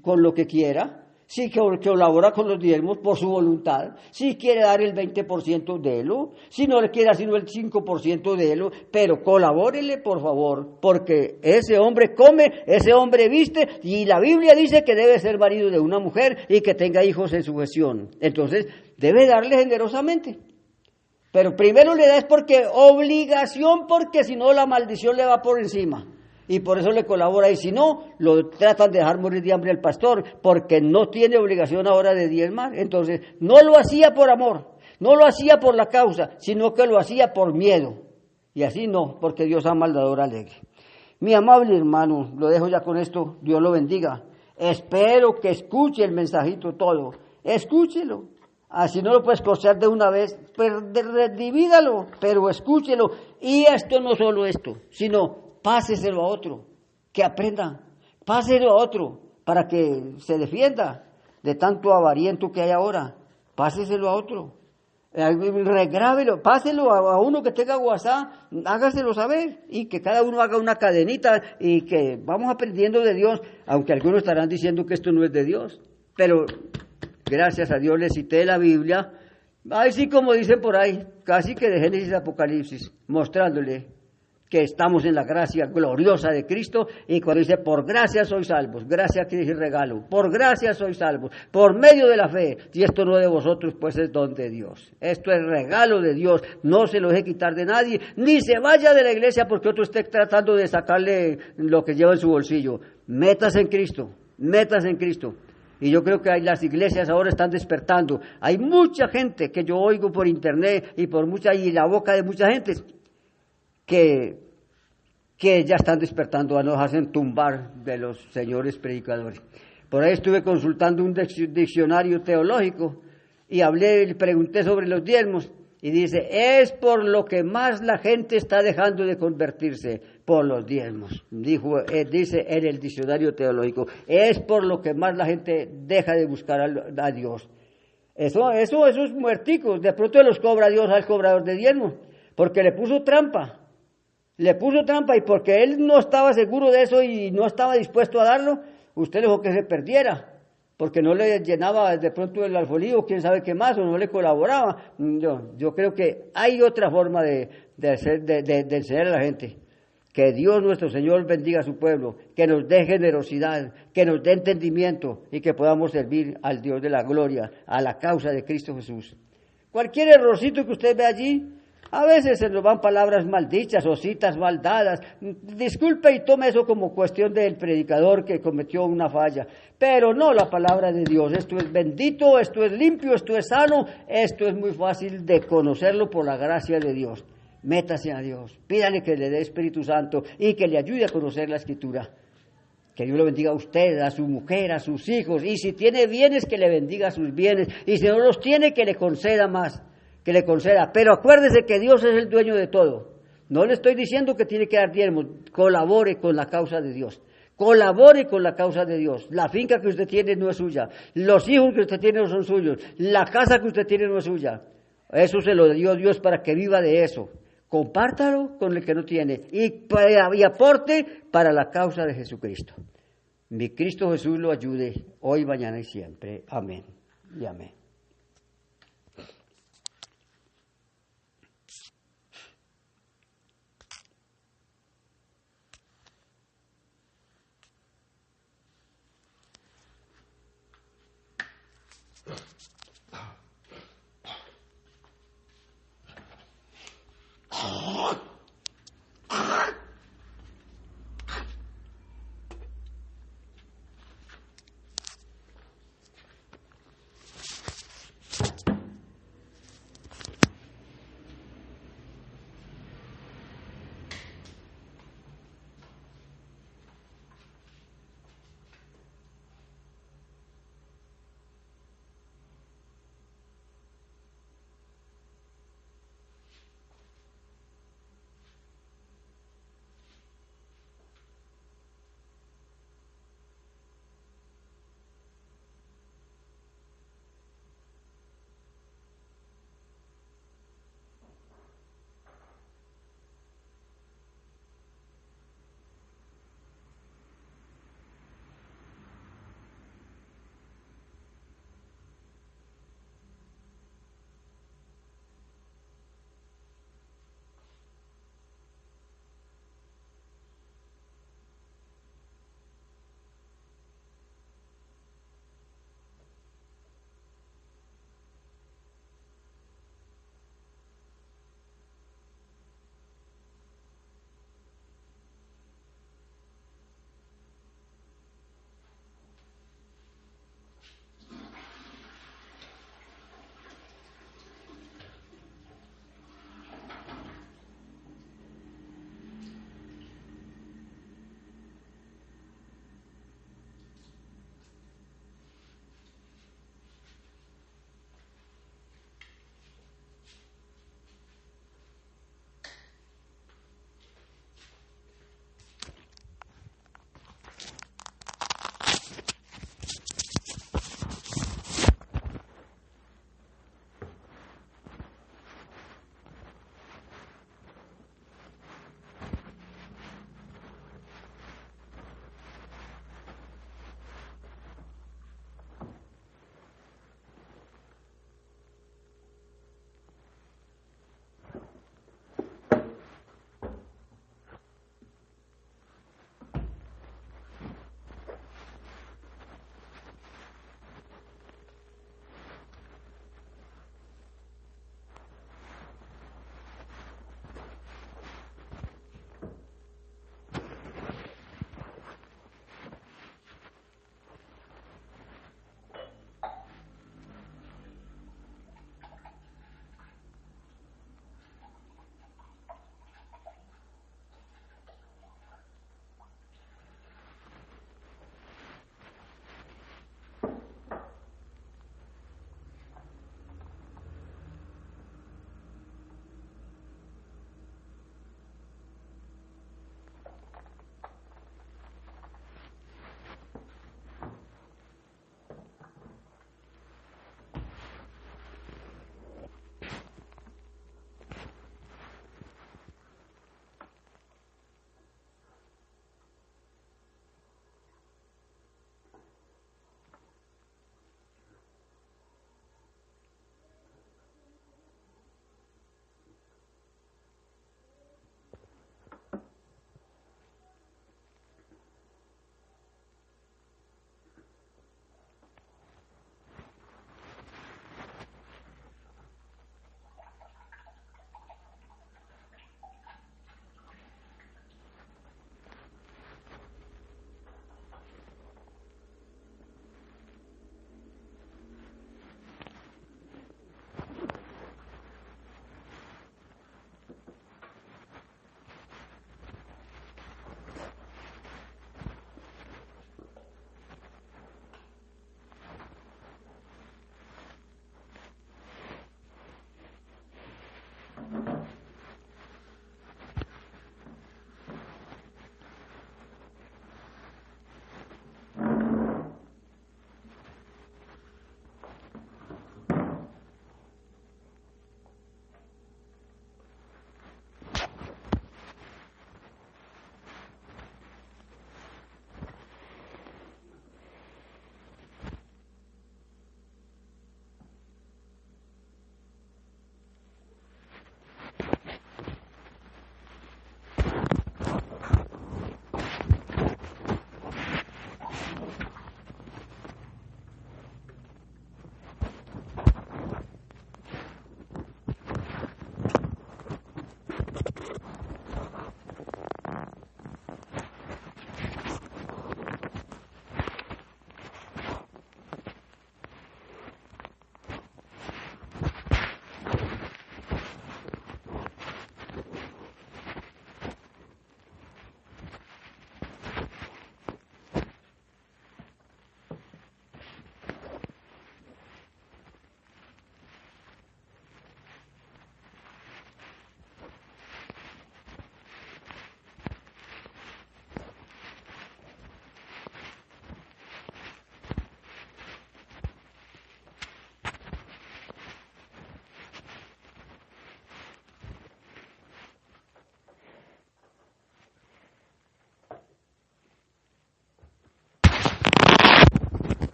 con lo que quiera. Si colabora con los diezmos por su voluntad, si quiere dar el 20% délo, si no le quiere sino el 5% délo, pero colabórele por favor, porque ese hombre come, ese hombre viste, y la Biblia dice que debe ser marido de una mujer y que tenga hijos en su gestión. Entonces, debe darle generosamente. Pero primero le da es porque obligación, porque si no la maldición le va por encima. Y por eso le colabora, y si no, lo tratan de dejar morir de hambre al pastor, porque no tiene obligación ahora de diezmar. Entonces, no lo hacía por amor, no lo hacía por la causa, sino que lo hacía por miedo. Y así no, porque Dios ama al dador alegre. Mi amable hermano, lo dejo ya con esto, Dios lo bendiga. Espero que escuche el mensajito todo, escúchelo. Así no lo puede escuchar de una vez, divídalo, pero escúchelo. Y esto no solo esto, sino páseselo a otro, que aprenda, páselo a otro, para que se defienda de tanto avariento que hay ahora, páseselo a otro, regrábelo, páselo a uno que tenga WhatsApp, hágaselo saber, y que cada uno haga una cadenita, y que vamos aprendiendo de Dios, aunque algunos estarán diciendo que esto no es de Dios, pero gracias a Dios les cité la Biblia, así como dicen por ahí, casi que de Génesis a Apocalipsis, mostrándole que estamos en la gracia gloriosa de Cristo, y cuando dice, por gracia sois salvos, gracia quiere decir regalo, por gracia sois salvos, por medio de la fe, y esto no de vosotros, pues es don de Dios, esto es regalo de Dios, no se lo deje quitar de nadie, ni se vaya de la iglesia porque otro esté tratando de sacarle lo que lleva en su bolsillo, métase en Cristo, métase en Cristo. Y yo creo que las iglesias ahora están despertando, hay mucha gente que yo oigo por internet, y la boca de mucha gente, que ya están despertando a no dejarse tumbar de los señores predicadores. Por ahí estuve consultando un diccionario teológico y pregunté sobre los diezmos, y dice, es por lo que más la gente está dejando de convertirse, por los diezmos. Dice en el diccionario teológico, es por lo que más la gente deja de buscar a Dios. Esos muerticos, de pronto los cobra Dios al cobrador de diezmos, porque le puso trampa, y porque él no estaba seguro de eso y no estaba dispuesto a darlo, usted le dejó que se perdiera, porque no le llenaba de pronto el alfolí, quién sabe qué más, o no le colaboraba. Yo creo que hay otra forma de enseñar a la gente. Que Dios nuestro Señor bendiga a su pueblo, que nos dé generosidad, que nos dé entendimiento, y que podamos servir al Dios de la gloria, a la causa de Cristo Jesús. Cualquier errorcito que usted ve allí, a veces se nos van palabras mal dichas o citas mal dadas. Disculpe y tome eso como cuestión del predicador que cometió una falla. Pero no la palabra de Dios. Esto es bendito, esto es limpio, esto es sano, esto es muy fácil de conocerlo por la gracia de Dios. Métase a Dios, pídale que le dé Espíritu Santo y que le ayude a conocer la Escritura. Que Dios lo bendiga a usted, a su mujer, a sus hijos. Y si tiene bienes, que le bendiga sus bienes. Y si no los tiene, que le conceda más. Que le conceda, pero acuérdese que Dios es el dueño de todo. No le estoy diciendo que tiene que dar diezmos, colabore con la causa de Dios, colabore con la causa de Dios. La finca que usted tiene no es suya, los hijos que usted tiene no son suyos, la casa que usted tiene no es suya, eso se lo dio Dios para que viva de eso. Compártalo con el que no tiene y aporte para la causa de Jesucristo. Mi Cristo Jesús lo ayude hoy, mañana y siempre. Amén y amén.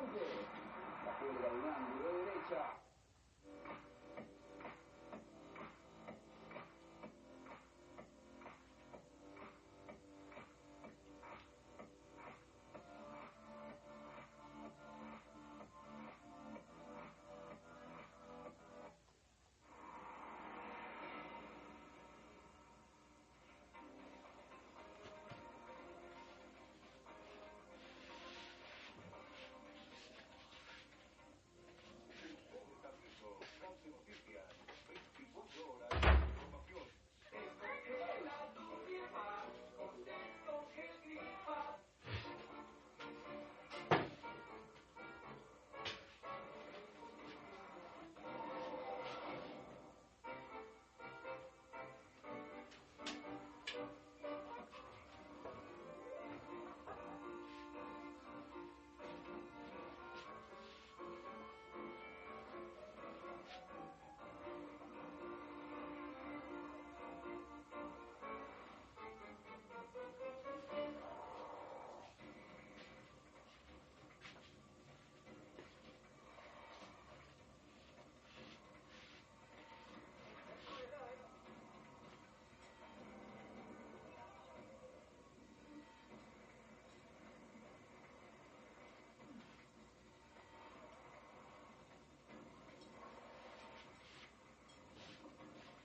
La cuelga de un ángulo de derecha.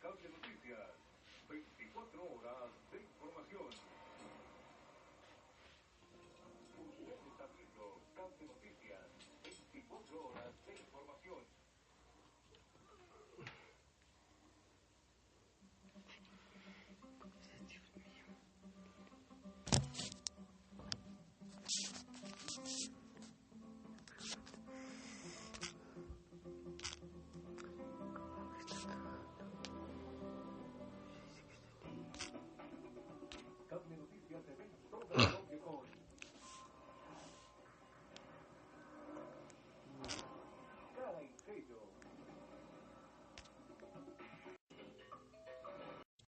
Cable Noticias, 24 horas de información. Usted está viendo Cable Noticias, 24 horas